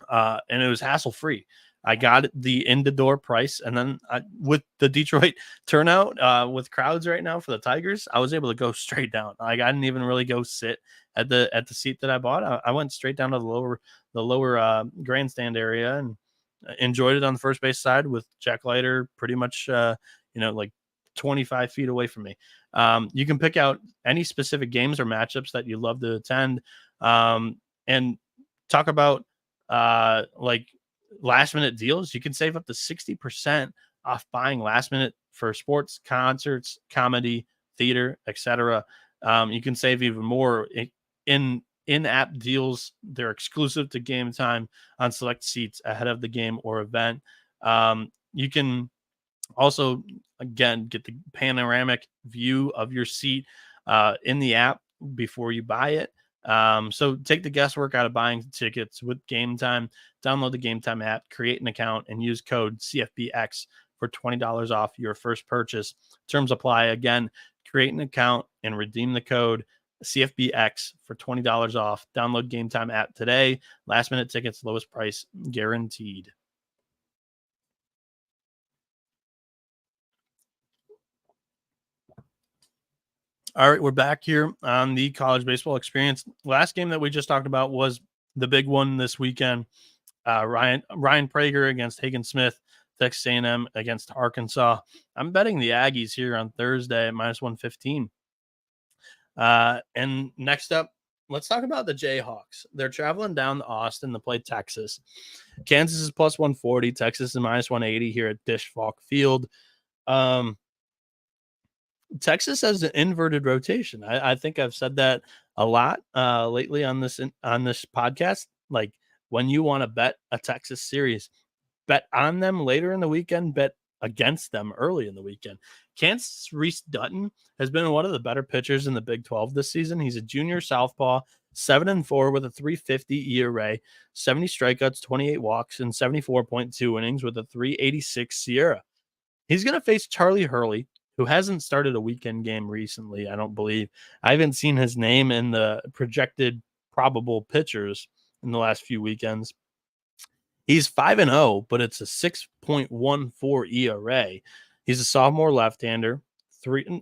And it was hassle-free. I got the in-the-door price, and then with the Detroit turnout, with crowds right now for the Tigers, I was able to go straight down. I didn't even really go sit at the seat that I bought. I went straight down to the lower grandstand area and enjoyed it on the first base side with Jack Leiter pretty much, like 25 feet away from me. You can pick out any specific games or matchups that you love to attend, and talk about like last minute deals. You can save up to 60% off buying last minute for sports, concerts, comedy, theater, etc. You can save even more in-app deals. They're exclusive to Game Time on select seats ahead of the game or event. You can also, again, get the panoramic view of your seat in the app before you buy it. So take the guesswork out of buying tickets with Game Time. Download the Game Time app, create an account, and use code CFBX for $20 off your first purchase. Terms apply. Again, create an account and redeem the code CFBX for $20 off. Download Game Time app today. Last minute tickets, lowest price guaranteed. All right, we're back here on the college baseball experience. Last game that we just talked about was the big one this weekend. Ryan Prager against Hagen Smith, Texas A&M against Arkansas. I'm betting the Aggies here on Thursday at -115. And next up, let's talk about the Jayhawks. They're traveling down to Austin to play Texas. Kansas is +140. Texas is -180 here at Dish Falk Field. Texas has an inverted rotation. I think I've said that a lot lately on this podcast. Like, when you want to bet a Texas series, bet on them later in the weekend, bet against them early in the weekend. Kansas Reese Dutton has been one of the better pitchers in the Big 12 this season. He's a junior southpaw, 7-4 with a 3.50 ERA, 70 strikeouts, 28 walks, and 74.2 innings with a 3.86 SIERA. He's going to face Charlie Hurley, who hasn't started a weekend game recently, I don't believe. I haven't seen his name in the projected probable pitchers in the last few weekends. He's 5-0, but it's a 6.14 ERA. He's a sophomore left-hander.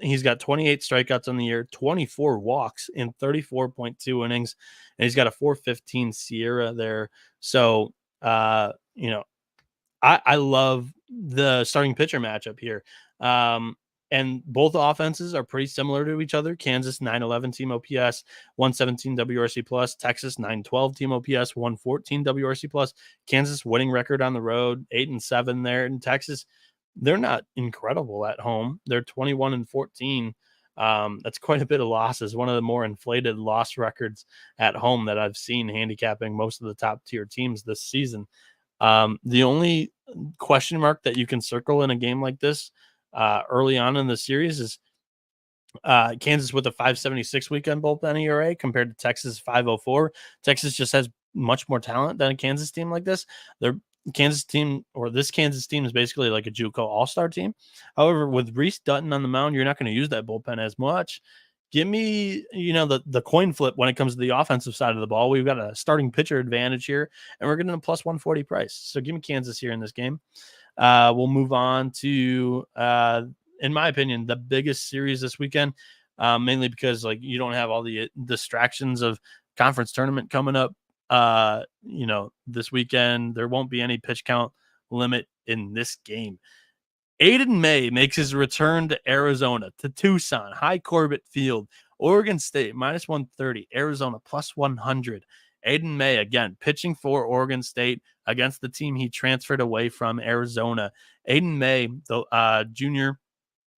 He's got 28 strikeouts on the year, 24 walks in 34.2 innings, and he's got a 4.15 SIERA there. So, I love the starting pitcher matchup here. And both offenses are pretty similar to each other. Kansas 911 team OPS, 117 WRC plus. Texas 912 team OPS, 114 WRC plus. Kansas winning record on the road, 8-7 there. In Texas, they're not incredible at home. They're 21-14. That's quite a bit of losses. One of the more inflated loss records at home that I've seen handicapping most of the top tier teams this season. The only question mark that you can circle in a game like this early on in the series is Kansas with a 5.76 weekend bullpen ERA compared to Texas 5.04. Texas just has much more talent than a Kansas team like this. This Kansas team is basically like a JUCO all-star team. However, with Reese Dutton on the mound, you're not going to use that bullpen as much. Give me, the coin flip when it comes to the offensive side of the ball. We've got a starting pitcher advantage here, and we're getting a +140 price. So give me Kansas here in this game. We'll move on to, in my opinion, the biggest series this weekend, mainly because you don't have all the distractions of conference tournament coming up. This weekend, there won't be any pitch count limit in this game. Aiden May makes his return to Arizona, to Tucson, High Corbett Field, Oregon State, -130, Arizona, +100. Aiden May, again, pitching for Oregon State against the team he transferred away from, Arizona. Aiden May, the junior,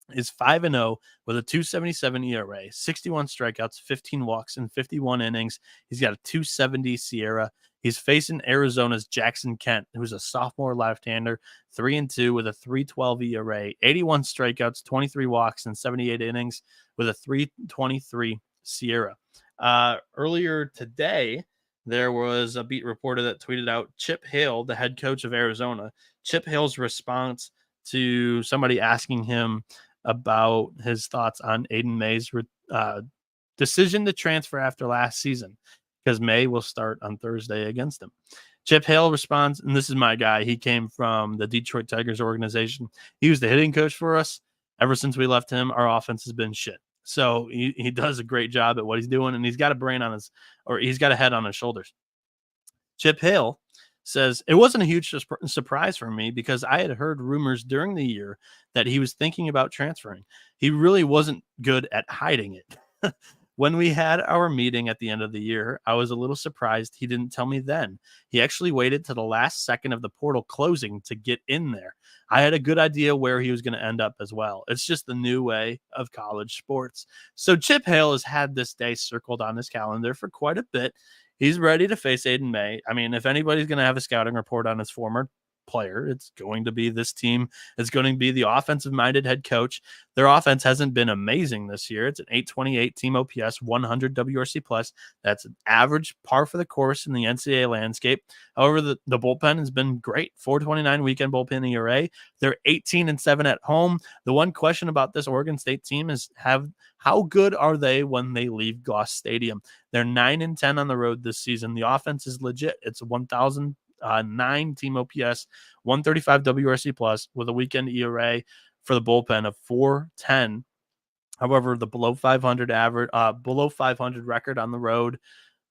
is 5-0 with a 2.77 ERA, 61 strikeouts, 15 walks, and 51 innings. He's got a 2.70 SIERA. He's facing Arizona's Jackson Kent, who's a sophomore left-hander, 3-2 with a 3.12 ERA, 81 strikeouts, 23 walks, and 78 innings with a 3.23 SIERA. Earlier today, there was a beat reporter that tweeted out Chip Hale, the head coach of Arizona. Chip Hale's response to somebody asking him about his thoughts on Aiden May's decision to transfer after last season, because May will start on Thursday against him. Chip Hale responds, and this is my guy. He came from the Detroit Tigers organization. He was the hitting coach for us. Ever since we left him, our offense has been shit. So he does a great job at what he's doing, and he's got he's got a head on his shoulders. Chip Hale says, it wasn't a huge surprise for me because I had heard rumors during the year that he was thinking about transferring. He really wasn't good at hiding it. When we had our meeting at the end of the year, I was a little surprised he didn't tell me then. He actually waited to the last second of the portal closing to get in there. I had a good idea where he was going to end up as well. It's just the new way of college sports. So Chip Hale has had this day circled on his calendar for quite a bit. He's ready to face Aiden May. I mean, if anybody's going to have a scouting report on his former player, it's going to be this team. It's going to be the offensive-minded head coach. Their offense hasn't been amazing this year. It's an 828 team OPS, 100 WRC plus. That's an average par for the course in the NCAA landscape. However, the bullpen has been great. 4.29 weekend bullpen ERA. They're 18-7 at home. The one question about this Oregon State team is how good are they when they leave Goss Stadium? They're 9-10 on the road this season. The offense is legit. It's 1,009 team OPS, 135 WRC plus with a weekend ERA for the bullpen of 4.10. However, the below 500 record on the road,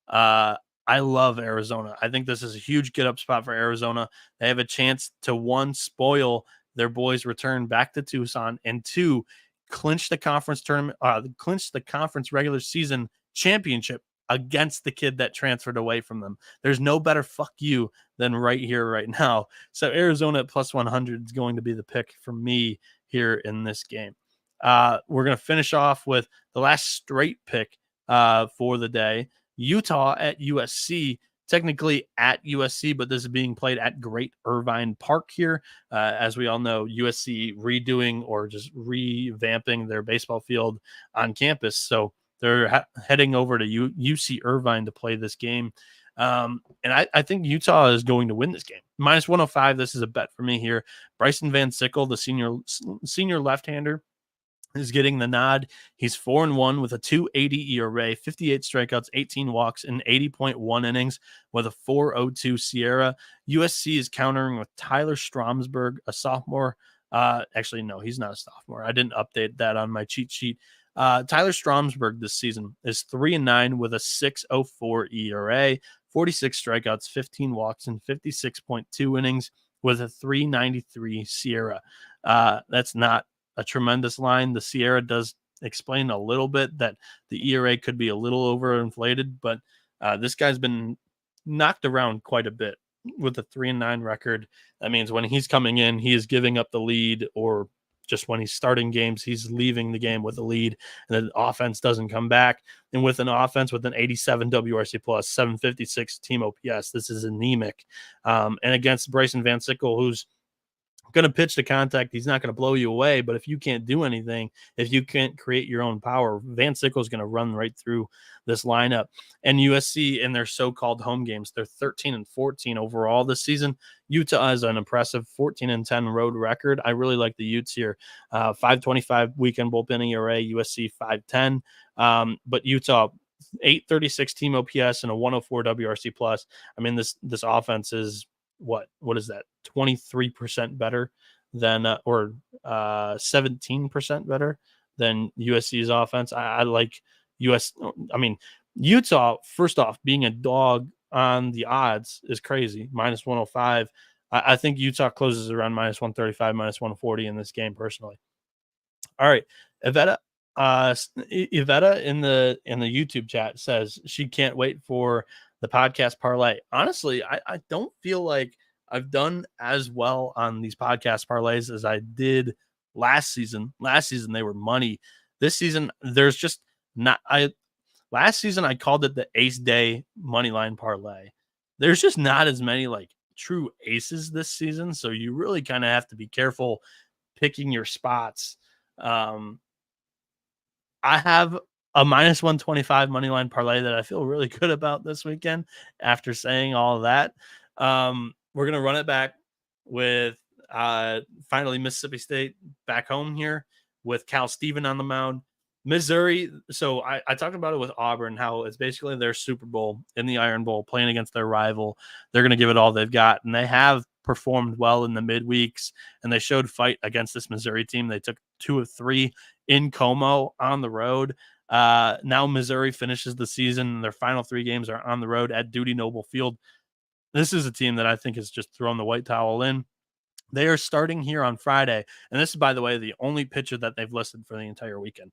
I love Arizona. I think this is a huge get up spot for Arizona. They have a chance to, one, spoil their boys' return back to Tucson, and two, clinch the conference tournament, clinch the conference regular season championship against the kid that transferred away from them. There's no better fuck you than right here, right now. So Arizona at plus 100 is going to be the pick for me here in this game. We're going to finish off with the last straight pick for the day. Utah at USC, technically at USC, but this is being played at Great Irvine Park here. As we all know, USC redoing or just revamping their baseball field on campus. So they're heading over to UC Irvine to play this game. And I think Utah is going to win this game. Minus 105, this is a bet for me here. Bryson Van Sickle, the senior left-hander, is getting the nod. He's 4-1 with a 2.80 ERA, 58 strikeouts, 18 walks, and 80.1 innings with a 4.02 Sierra. USC is countering with Tyler Stromsburg, a sophomore. Actually, no, he's not a sophomore. I didn't update that on my cheat sheet. Tyler Stromsburg this season is 3-9 with a 6.04 ERA, 46 strikeouts, 15 walks, and 56.2 innings with a 3.93 Sierra. That's not a tremendous line. The Sierra does explain a little bit that the ERA could be a little overinflated, but this guy's been knocked around quite a bit with a 3-9 record. That means when he's coming in, he is giving up the lead, or just when he's starting games, he's leaving the game with a lead, and the offense doesn't come back. And with an offense with an 87 WRC plus, 756 team OPS, this is anemic. And against Bryson Van Sickle, who's going to pitch to contact, he's not going to blow you away. But if you can't do anything, if you can't create your own power, Van Sickle is going to run right through this lineup. And USC in their so-called home games, they're 13-14 overall this season. Utah has an impressive 14-10 road record. I really like the Utes here. 5.25 weekend bullpen ERA, USC 5.10. But Utah, 836 team OPS and a 104 WRC plus. I mean, this offense is what is that? 23% better than or 17% better than USC's offense. I like Utah, first off, being a dog on the odds is crazy. Minus 105. I think Utah closes around minus 135, minus 140 in this game personally. All right. Iveta in the YouTube chat says she can't wait for the podcast parlay. Honestly, I don't feel like I've done as well on these podcast parlays as I did last season. Last season, they were money. This season, there's just not. Last season, I called it the Ace Day money line parlay. There's just not as many like true aces this season. So you really kind of have to be careful picking your spots. I have a minus 125 money line parlay that I feel really good about this weekend after saying all of that. We're going to run it back with finally Mississippi State back home here with Cal Steven on the mound. Missouri, so I talked about it with Auburn, how it's basically their Super Bowl in the Iron Bowl, playing against their rival. They're going to give it all they've got, and they have performed well in the midweeks, and they showed fight against this Missouri team. They took 2 of 3 in Como on the road. Now Missouri finishes the season. Their final 3 games are on the road at Duty Noble Field. This is a team that I think has just thrown the white towel in. They are starting here on Friday. And this is, by the way, the only pitcher that they've listed for the entire weekend.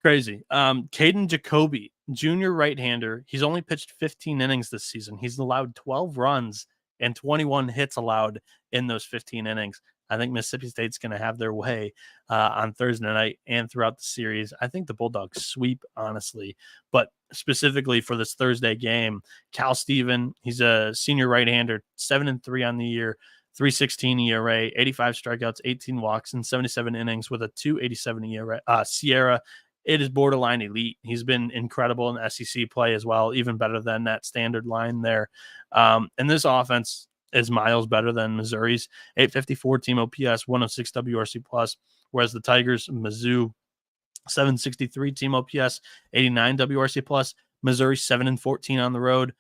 Crazy. Caden Jacoby, junior right-hander. He's only pitched 15 innings this season. He's allowed 12 runs and 21 hits allowed in those 15 innings. I think Mississippi State's going to have their way on Thursday night and throughout the series. I think the Bulldogs sweep, honestly. But specifically for this Thursday game, Cal Steven, he's a senior right-hander, 7-3 on the year, 3.16 ERA, 85 strikeouts, 18 walks, and 77 innings with a 2.87 ERA. Sierra, it is borderline elite. He's been incredible in SEC play as well, even better than that standard line there. And this offense is miles better than Missouri's. 854 team OPS, 106 WRC plus, whereas the Tigers, Mizzou, 763 team OPS, 89 WRC plus. Missouri 7-14 on the road.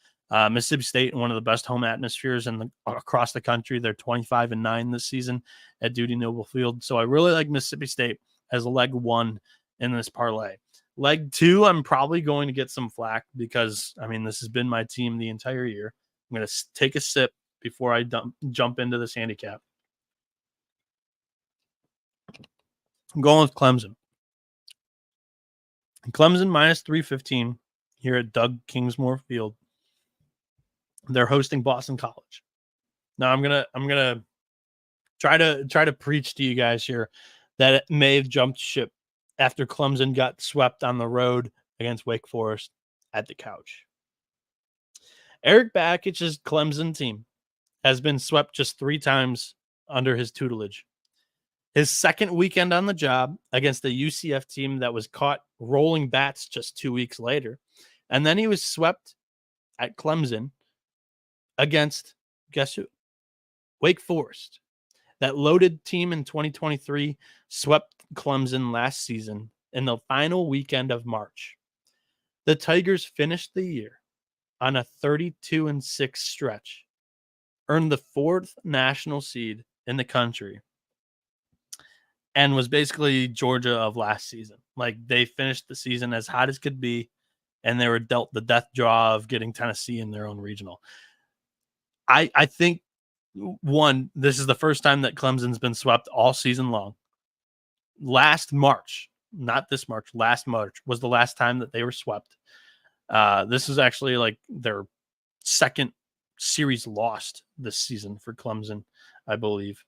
Mississippi State, one of the best home atmospheres across the country. They're 25-9 this season at Duty Noble Field. So I really like Mississippi State as a leg one in this parlay. Leg 2, I'm probably going to get some flack because, this has been my team the entire year. I'm going to take a sip before I jump into this handicap. I'm going with Clemson. Clemson minus 315 here at Doug Kingsmore Field. They're hosting Boston College. Now I'm gonna try to preach to you guys here that it may have jumped ship after Clemson got swept on the road against Wake Forest at the couch. Eric Bakic's Clemson team has been swept just 3 times under his tutelage. His second weekend on the job against the UCF team that was caught rolling bats just 2 weeks later. And then he was swept at Clemson against, guess who? Wake Forest. That loaded team in 2023 swept Clemson last season in the final weekend of March. The Tigers finished the year on a 32-6 stretch, earned the 4th national seed in the country, and was basically Georgia of last season. Like, they finished the season as hot as could be, and they were dealt the death draw of getting Tennessee in their own regional. I think, one, this is the first time that Clemson's been swept all season long. Last March, not this March, last March was the last time that they were swept. This is actually like their second series lost this season for Clemson, I believe.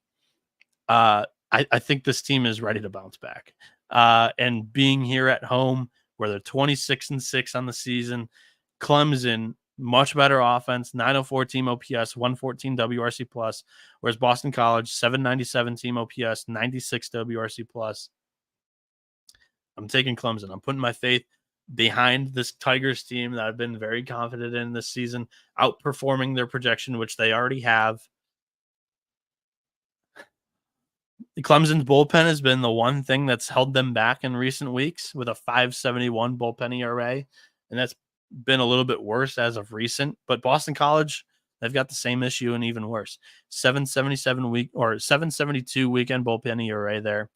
I think this team is ready to bounce back. And being here at home where they're 26-6 on the season, Clemson, much better offense, 904 team OPS, 114 WRC plus, whereas Boston College, 797 team OPS, 96 WRC plus. I'm taking Clemson. I'm putting my faith behind this Tigers team that I've been very confident in this season, outperforming their projection, which they already have. Clemson's bullpen has been the one thing that's held them back in recent weeks with a 5.71 bullpen ERA, and that's been a little bit worse as of recent. But Boston College, they've got the same issue and even worse. 7.72 weekend bullpen ERA there.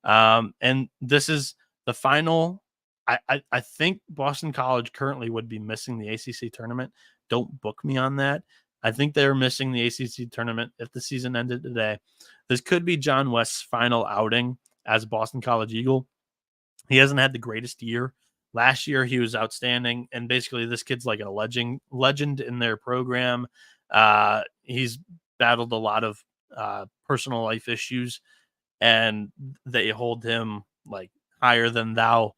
And this is the final. I think Boston College currently would be missing the ACC tournament. Don't book me on that. I think they're missing the ACC tournament if the season ended today. This could be John West's final outing as Boston College Eagle. He hasn't had the greatest year. Last year, he was outstanding, and basically this kid's like a legend in their program. He's battled a lot of personal life issues, and they hold him like higher than thou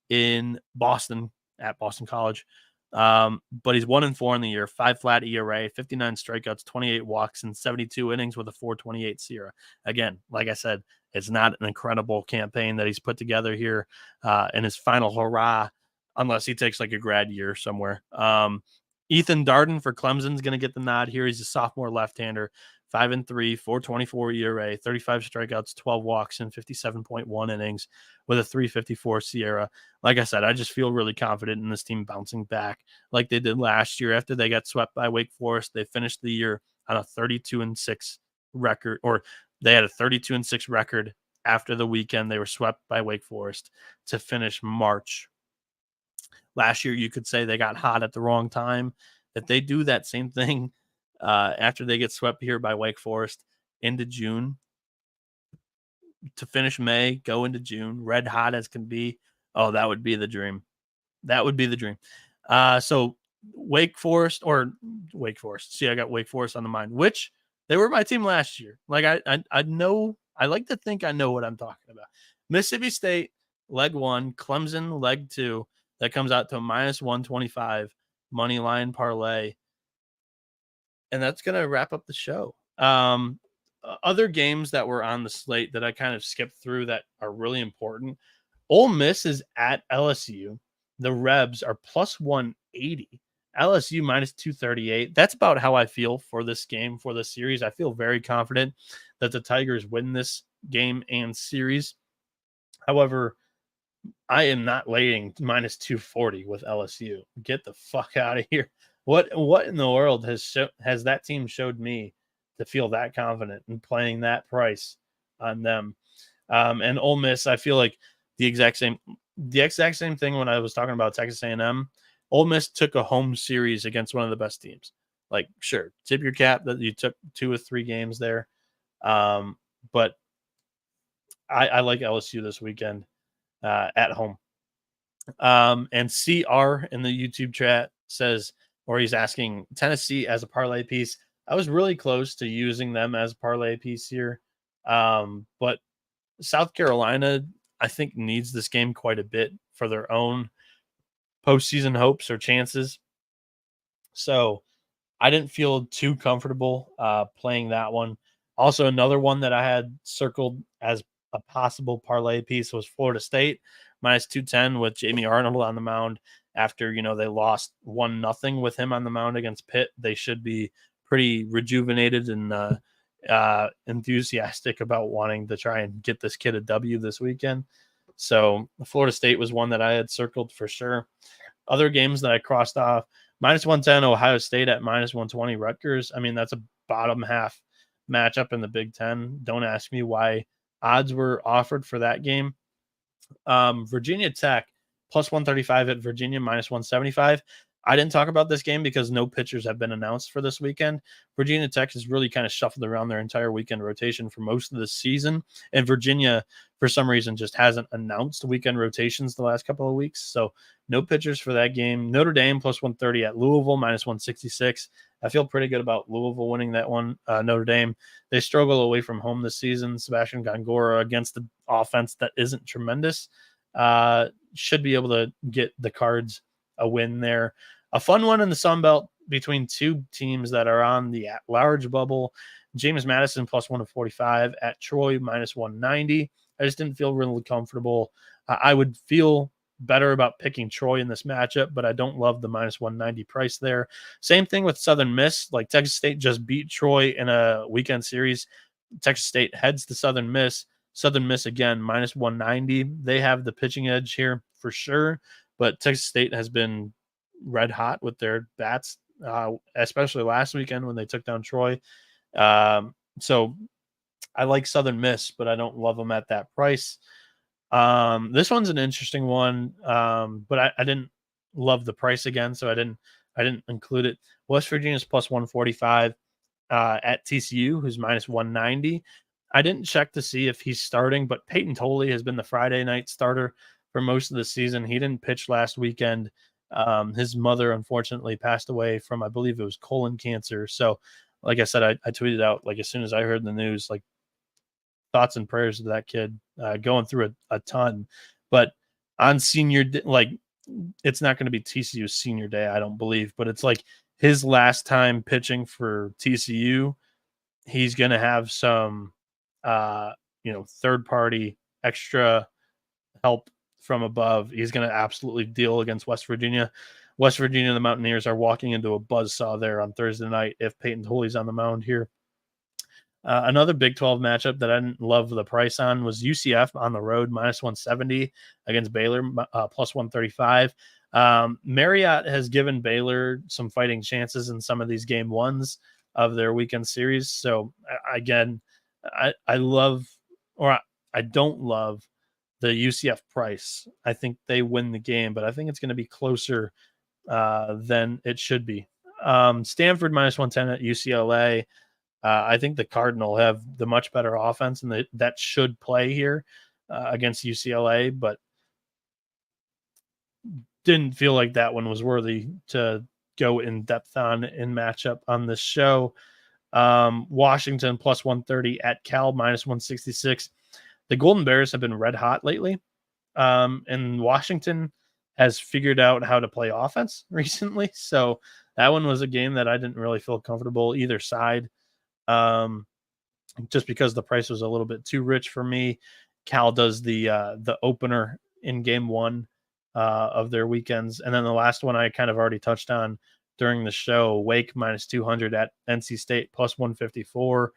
in Boston at Boston College. But he's 1-4 in the year, 5 flat ERA, 59 strikeouts, 28 walks, and 72 innings with a 4.28 SIERA. Again, like I said, it's not an incredible campaign that he's put together here in his final hurrah, unless he takes like a grad year somewhere. Ethan Darden for Clemson's going to get the nod here. He's a sophomore left-hander, 5-3, 4.24 ERA, 35 strikeouts, 12 walks, and 57.1 innings with a 3.54 SIERA. Like I said, I just feel really confident in this team bouncing back like they did last year after they got swept by Wake Forest. They finished the year on a 32-6 record, or they had a 32-6 record after the weekend. They were swept by Wake Forest to finish March. Last year, you could say they got hot at the wrong time. If they do that same thing after they get swept here by Wake Forest into June, to finish May, go into June, red hot as can be, oh, that would be the dream. That would be the dream. So Wake Forest. See, I got Wake Forest on the mind, which they were my team last year. Like I know, I like to think I know what I'm talking about. Mississippi State, leg 1, Clemson, leg 2. That comes out to a -125 money line parlay. And that's going to wrap up the show. Other games that were on the slate that I kind of skipped through that are really important. Ole Miss is at LSU. The Rebs are +180. LSU -238. That's about how I feel for this game, for the series. I feel very confident that the Tigers win this game and series. However, I am not laying -240 with LSU. Get the fuck out of here. What in the world has that team showed me to feel that confident in playing that price on them? And Ole Miss, I feel like the exact same thing when I was talking about Texas A&M. Ole Miss took a home series against one of the best teams. Like, sure, tip your cap that you took 2 or 3 games there. But I like LSU this weekend at home. And CR in the YouTube chat says, or he's asking Tennessee as a parlay piece. I was really close to using them as a parlay piece here. But South Carolina, I think, needs this game quite a bit for their own postseason hopes or chances. So I didn't feel too comfortable playing that one. Also, another one that I had circled as a possible parlay piece was Florida State minus 210 with Jamie Arnold on the mound. After they lost 1-0 with him on the mound against Pitt, they should be pretty rejuvenated and enthusiastic about wanting to try and get this kid a W this weekend. So Florida State was one that I had circled for sure. Other games that I crossed off: minus 110 Ohio State at minus 120 Rutgers. I mean, that's a bottom half matchup in the Big Ten. Don't ask me why odds were offered for that game. Virginia Tech plus 135 at Virginia minus 175. I didn't talk about this game because no pitchers have been announced for this weekend. Virginia Tech has really kind of shuffled around their entire weekend rotation for most of the season. And Virginia, for some reason, just hasn't announced weekend rotations the last couple of weeks. So no pitchers for that game. Notre Dame plus 130 at Louisville minus 166. I feel pretty good about Louisville winning that one. Notre Dame, they struggle away from home this season. Sebastian Gongora against the offense that isn't tremendous should be able to get the Cards a win there. A fun one in the Sun Belt between two teams that are on the at-large bubble. James Madison plus 145 at Troy minus 190. I just didn't feel really comfortable. I would feel better about picking Troy in this matchup, but I don't love the minus 190 price there. Same thing with Southern Miss. Like, Texas State just beat Troy in a weekend series. Texas State heads to Southern Miss. Southern Miss, again, minus 190. They have the pitching edge here for sure, but Texas State has been red hot with their bats, especially last weekend when they took down Troy. So I like Southern Miss, but I don't love them at that price. This one's an interesting one, but I didn't love the price again, so I didn't include it. West Virginia's plus 145 at TCU, who's minus 190. I didn't check to see if he's starting, but Peyton Tolley has been the Friday night starter for most of the season. He didn't pitch last weekend. His mother, unfortunately, passed away from, I believe it was colon cancer. So, like I said, I tweeted out, like, as soon as I heard the news, like, thoughts and prayers to that kid, going through a ton. But on senior, like, it's not going to be TCU's senior day, I don't believe, but it's like his last time pitching for TCU. He's going to have some, third party extra help from above. He's going to absolutely deal against West Virginia. West Virginia and the Mountaineers are walking into a buzzsaw there on Thursday night if Peyton Tolley's on the mound here. Another Big 12 matchup that I didn't love the price on was UCF on the road, minus 170 against Baylor, plus 135. Marriott has given Baylor some fighting chances in some of these game ones of their weekend series. So, again, I don't love the UCF price. I think they win the game, but I think it's going to be closer than it should be. Stanford minus 110 at UCLA. I think the Cardinal have the much better offense, and that should play here against UCLA, but didn't feel like that one was worthy to go in depth on in matchup on this show. Washington plus 130 at Cal minus 166. The Golden Bears have been red hot lately, and Washington has figured out how to play offense recently. So that one was a game that I didn't really feel comfortable either side, just because the price was a little bit too rich for me. Cal does the opener in game one of their weekends, and then the last one I kind of already touched on during the show, Wake minus 200 at NC State plus 154.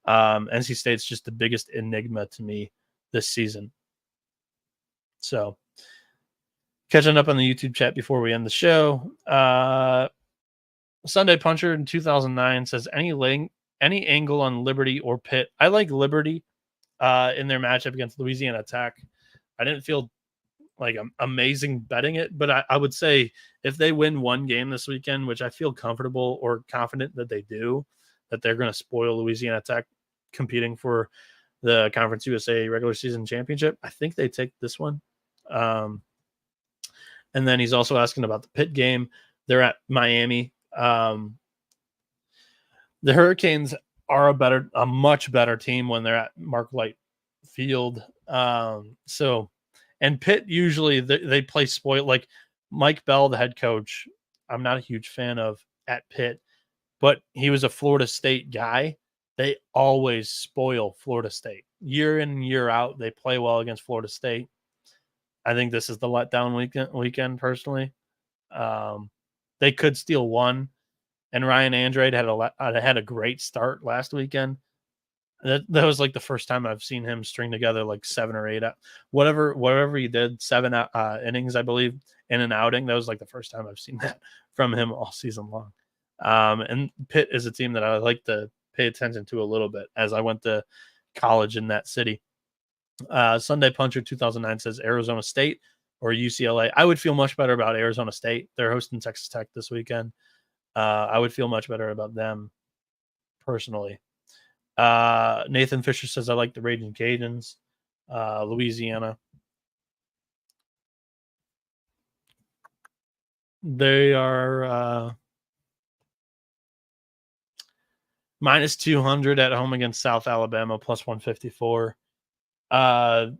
NC State's just the biggest enigma to me this season. So, catching up on the YouTube chat before we end the show. Sunday Puncher in 2009 says, any angle on Liberty or Pitt. I like Liberty in their matchup against Louisiana Tech. I didn't feel like amazing betting it, but I would say if they win one game this weekend, which I feel comfortable or confident that they do, that they're going to spoil Louisiana Tech competing for the Conference USA regular season championship. I think they take this one. And then he's also asking about the Pitt game. They're at Miami. The Hurricanes are a much better team when they're at Mark Light Field. And Pitt usually they play spoil. Like Mike Bell, the head coach, I'm not a huge fan of at Pitt, but he was a Florida State guy. They always spoil Florida State year in and year out. They play well against Florida State. I think this is the letdown weekend personally. They could steal one, and Ryan Andrade had a great start last weekend. That was like the first time I've seen him string together like 7 or 8, whatever he did, 7 innings, I believe, in an outing. That was like the first time I've seen that from him all season long. And Pitt is a team that I like to pay attention to a little bit as I went to college in that city. Sunday Puncher 2009 says Arizona State or UCLA. I would feel much better about Arizona State. They're hosting Texas Tech this weekend. I would feel much better about them personally. Nathan Fisher says I like the Raging Cajuns. Louisiana. They are minus 200 at home against South Alabama, plus 154. Again,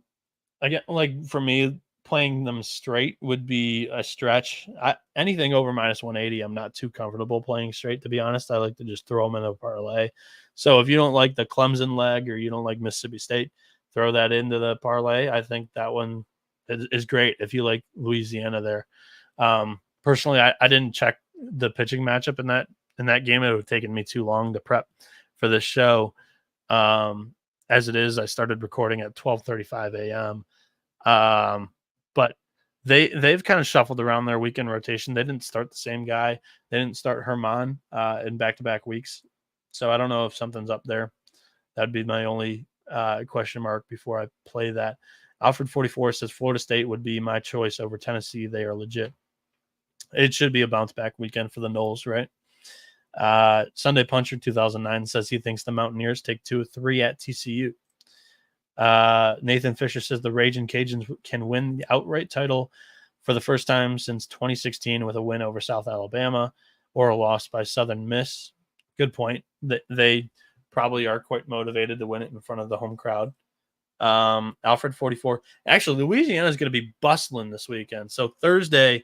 like for me, playing them straight would be a stretch. Anything over minus 180, I'm not too comfortable playing straight, to be honest. I like to just throw them in a parlay. So if you don't like the Clemson leg or you don't like Mississippi State, throw that into the parlay. I think that one is great if you like Louisiana there. Personally, I didn't check the pitching matchup in that game. It would have taken me too long to prep for this show. As it is, I started recording at 12:35 a.m. But they've kind of shuffled around their weekend rotation. They didn't start the same guy. They didn't start Herman in back-to-back weeks. So I don't know if something's up there. That'd be my only question mark before I play that. Alfred 44 says Florida State would be my choice over Tennessee. They are legit. It should be a bounce-back weekend for the Noles, right? Sunday Puncher 2009 says he thinks the Mountaineers take 2 or 3 at TCU. Nathan Fisher says the Raging Cajuns can win the outright title for the first time since 2016 with a win over South Alabama or a loss by Southern Miss. Good point. They probably are quite motivated to win it in front of the home crowd. Alfred 44. Actually, Louisiana is going to be bustling this weekend. So Thursday,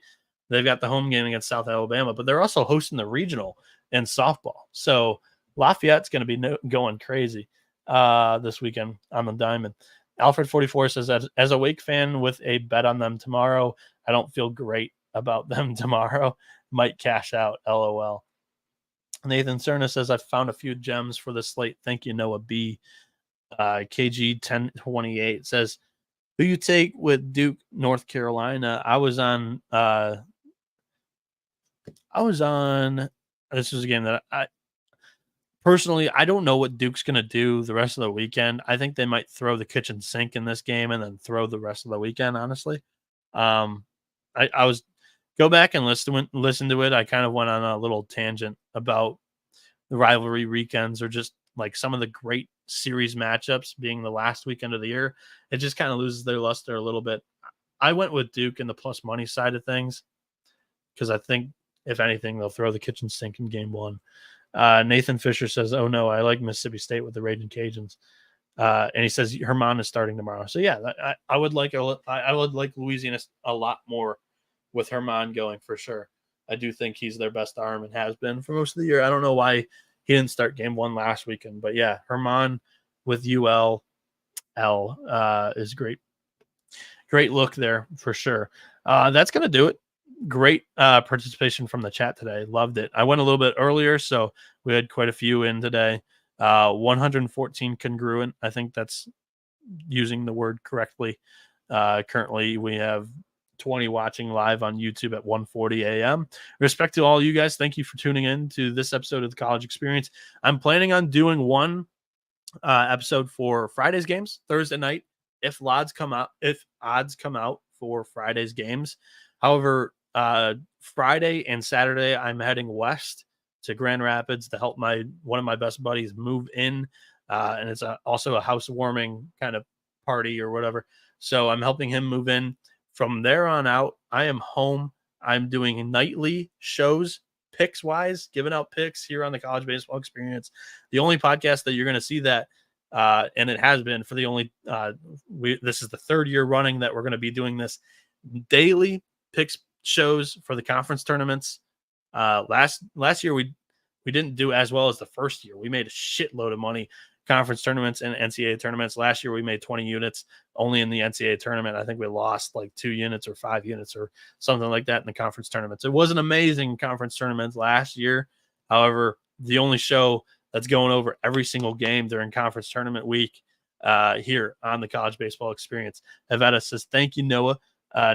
they've got the home game against South Alabama, but they're also hosting the regional in softball. So Lafayette's going to be going crazy this weekend on the diamond. Alfred 44 says, as a Wake fan with a bet on them tomorrow, I don't feel great about them tomorrow. Might cash out, LOL. Nathan Cerna says, I've found a few gems for the slate. Thank you, Noah B. KG 1028 says, who you take with Duke, North Carolina? I was on this is a game that I personally, I don't know what Duke's going to do the rest of the weekend. I think they might throw the kitchen sink in this game and then throw the rest of the weekend, honestly. I was go back and listen to it. I kind of went on a little tangent about the rivalry weekends or just like some of the great series matchups being the last weekend of the year. It just kind of loses their luster a little bit. I went with Duke in the plus money side of things because I think, if anything, they'll throw the kitchen sink in game 1. Nathan Fisher says, oh, no, I like Mississippi State with the Raging Cajuns. And he says Herman is starting tomorrow. So, yeah, I would like Louisiana a lot more with Herman going for sure. I do think he's their best arm and has been for most of the year. I don't know why he didn't start game 1 last weekend. But, yeah, Herman with UL is great. Great look there for sure. That's going to do it. Great participation from the chat today. Loved it. I went a little bit earlier, so we had quite a few in today. 114 congruent. I think that's using the word correctly. Currently, we have 20 watching live on YouTube at 1:40 a.m. Respect to all you guys. Thank you for tuning in to this episode of the College Experience. I'm planning on doing one episode for Friday's games, Thursday night if odds come out for Friday's games. However, Friday and Saturday, I'm heading west to Grand Rapids to help one of my best buddies move in. And it's also a housewarming kind of party or whatever. So I'm helping him move in. From there on out, I am home. I'm doing nightly shows, picks wise, giving out picks here on the College Baseball Experience. The only podcast that you're going to see that, and it has been for the only, this is the third year running that we're going to be doing this daily picks shows for the conference tournaments. Last year we didn't do as well as the first year. We made a shitload of money conference tournaments and NCAA tournaments. Last year we made 20 units only in the NCAA tournament. I think we lost like 2 units or 5 units or something like that in the conference tournaments. It was an amazing conference tournament last year. However, the only show that's going over every single game during conference tournament week here on the College Baseball Experience. Evetta says, thank you, Noah.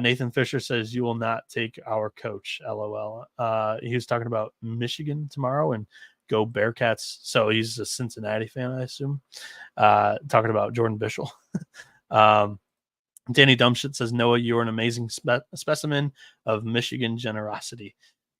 Nathan Fisher says, you will not take our coach, LOL. He was talking about Michigan tomorrow and go Bearcats. So he's a Cincinnati fan, I assume. Talking about Jordan Bischel. Danny Dumbshit says, Noah, you're an amazing specimen of Michigan generosity.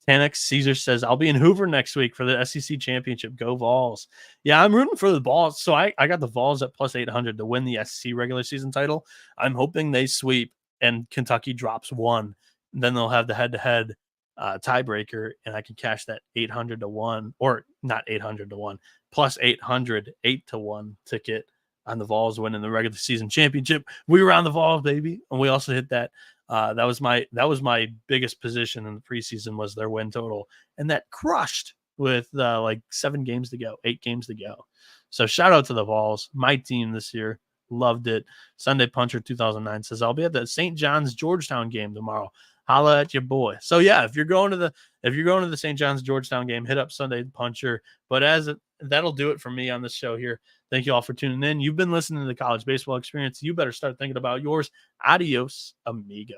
Tanix Caesar says, I'll be in Hoover next week for the SEC championship. Go Vols. Yeah, I'm rooting for the Vols. So I got the Vols at plus 800 to win the SEC regular season title. I'm hoping they sweep and Kentucky drops 1. Then they'll have the head-to-head tiebreaker, and I can cash that 800 to 1, or not 800 to 1, plus 800, 8 to 1 ticket on the Vols winning the regular season championship. We were on the Vols, baby, and we also hit that. That was my biggest position in the preseason was their win total, and that crushed with like 7 games to go, 8 games to go. So shout out to the Vols, my team this year. Loved it. Sunday Puncher 2009 says, I'll be at the St. John's Georgetown game tomorrow. Holla at your boy. So yeah, if you're going to the St. John's Georgetown game, hit up Sunday Puncher. But that'll do it for me on this show here. Thank you all for tuning in. You've been listening to the College Baseball Experience. You better start thinking about yours. Adios, amigos.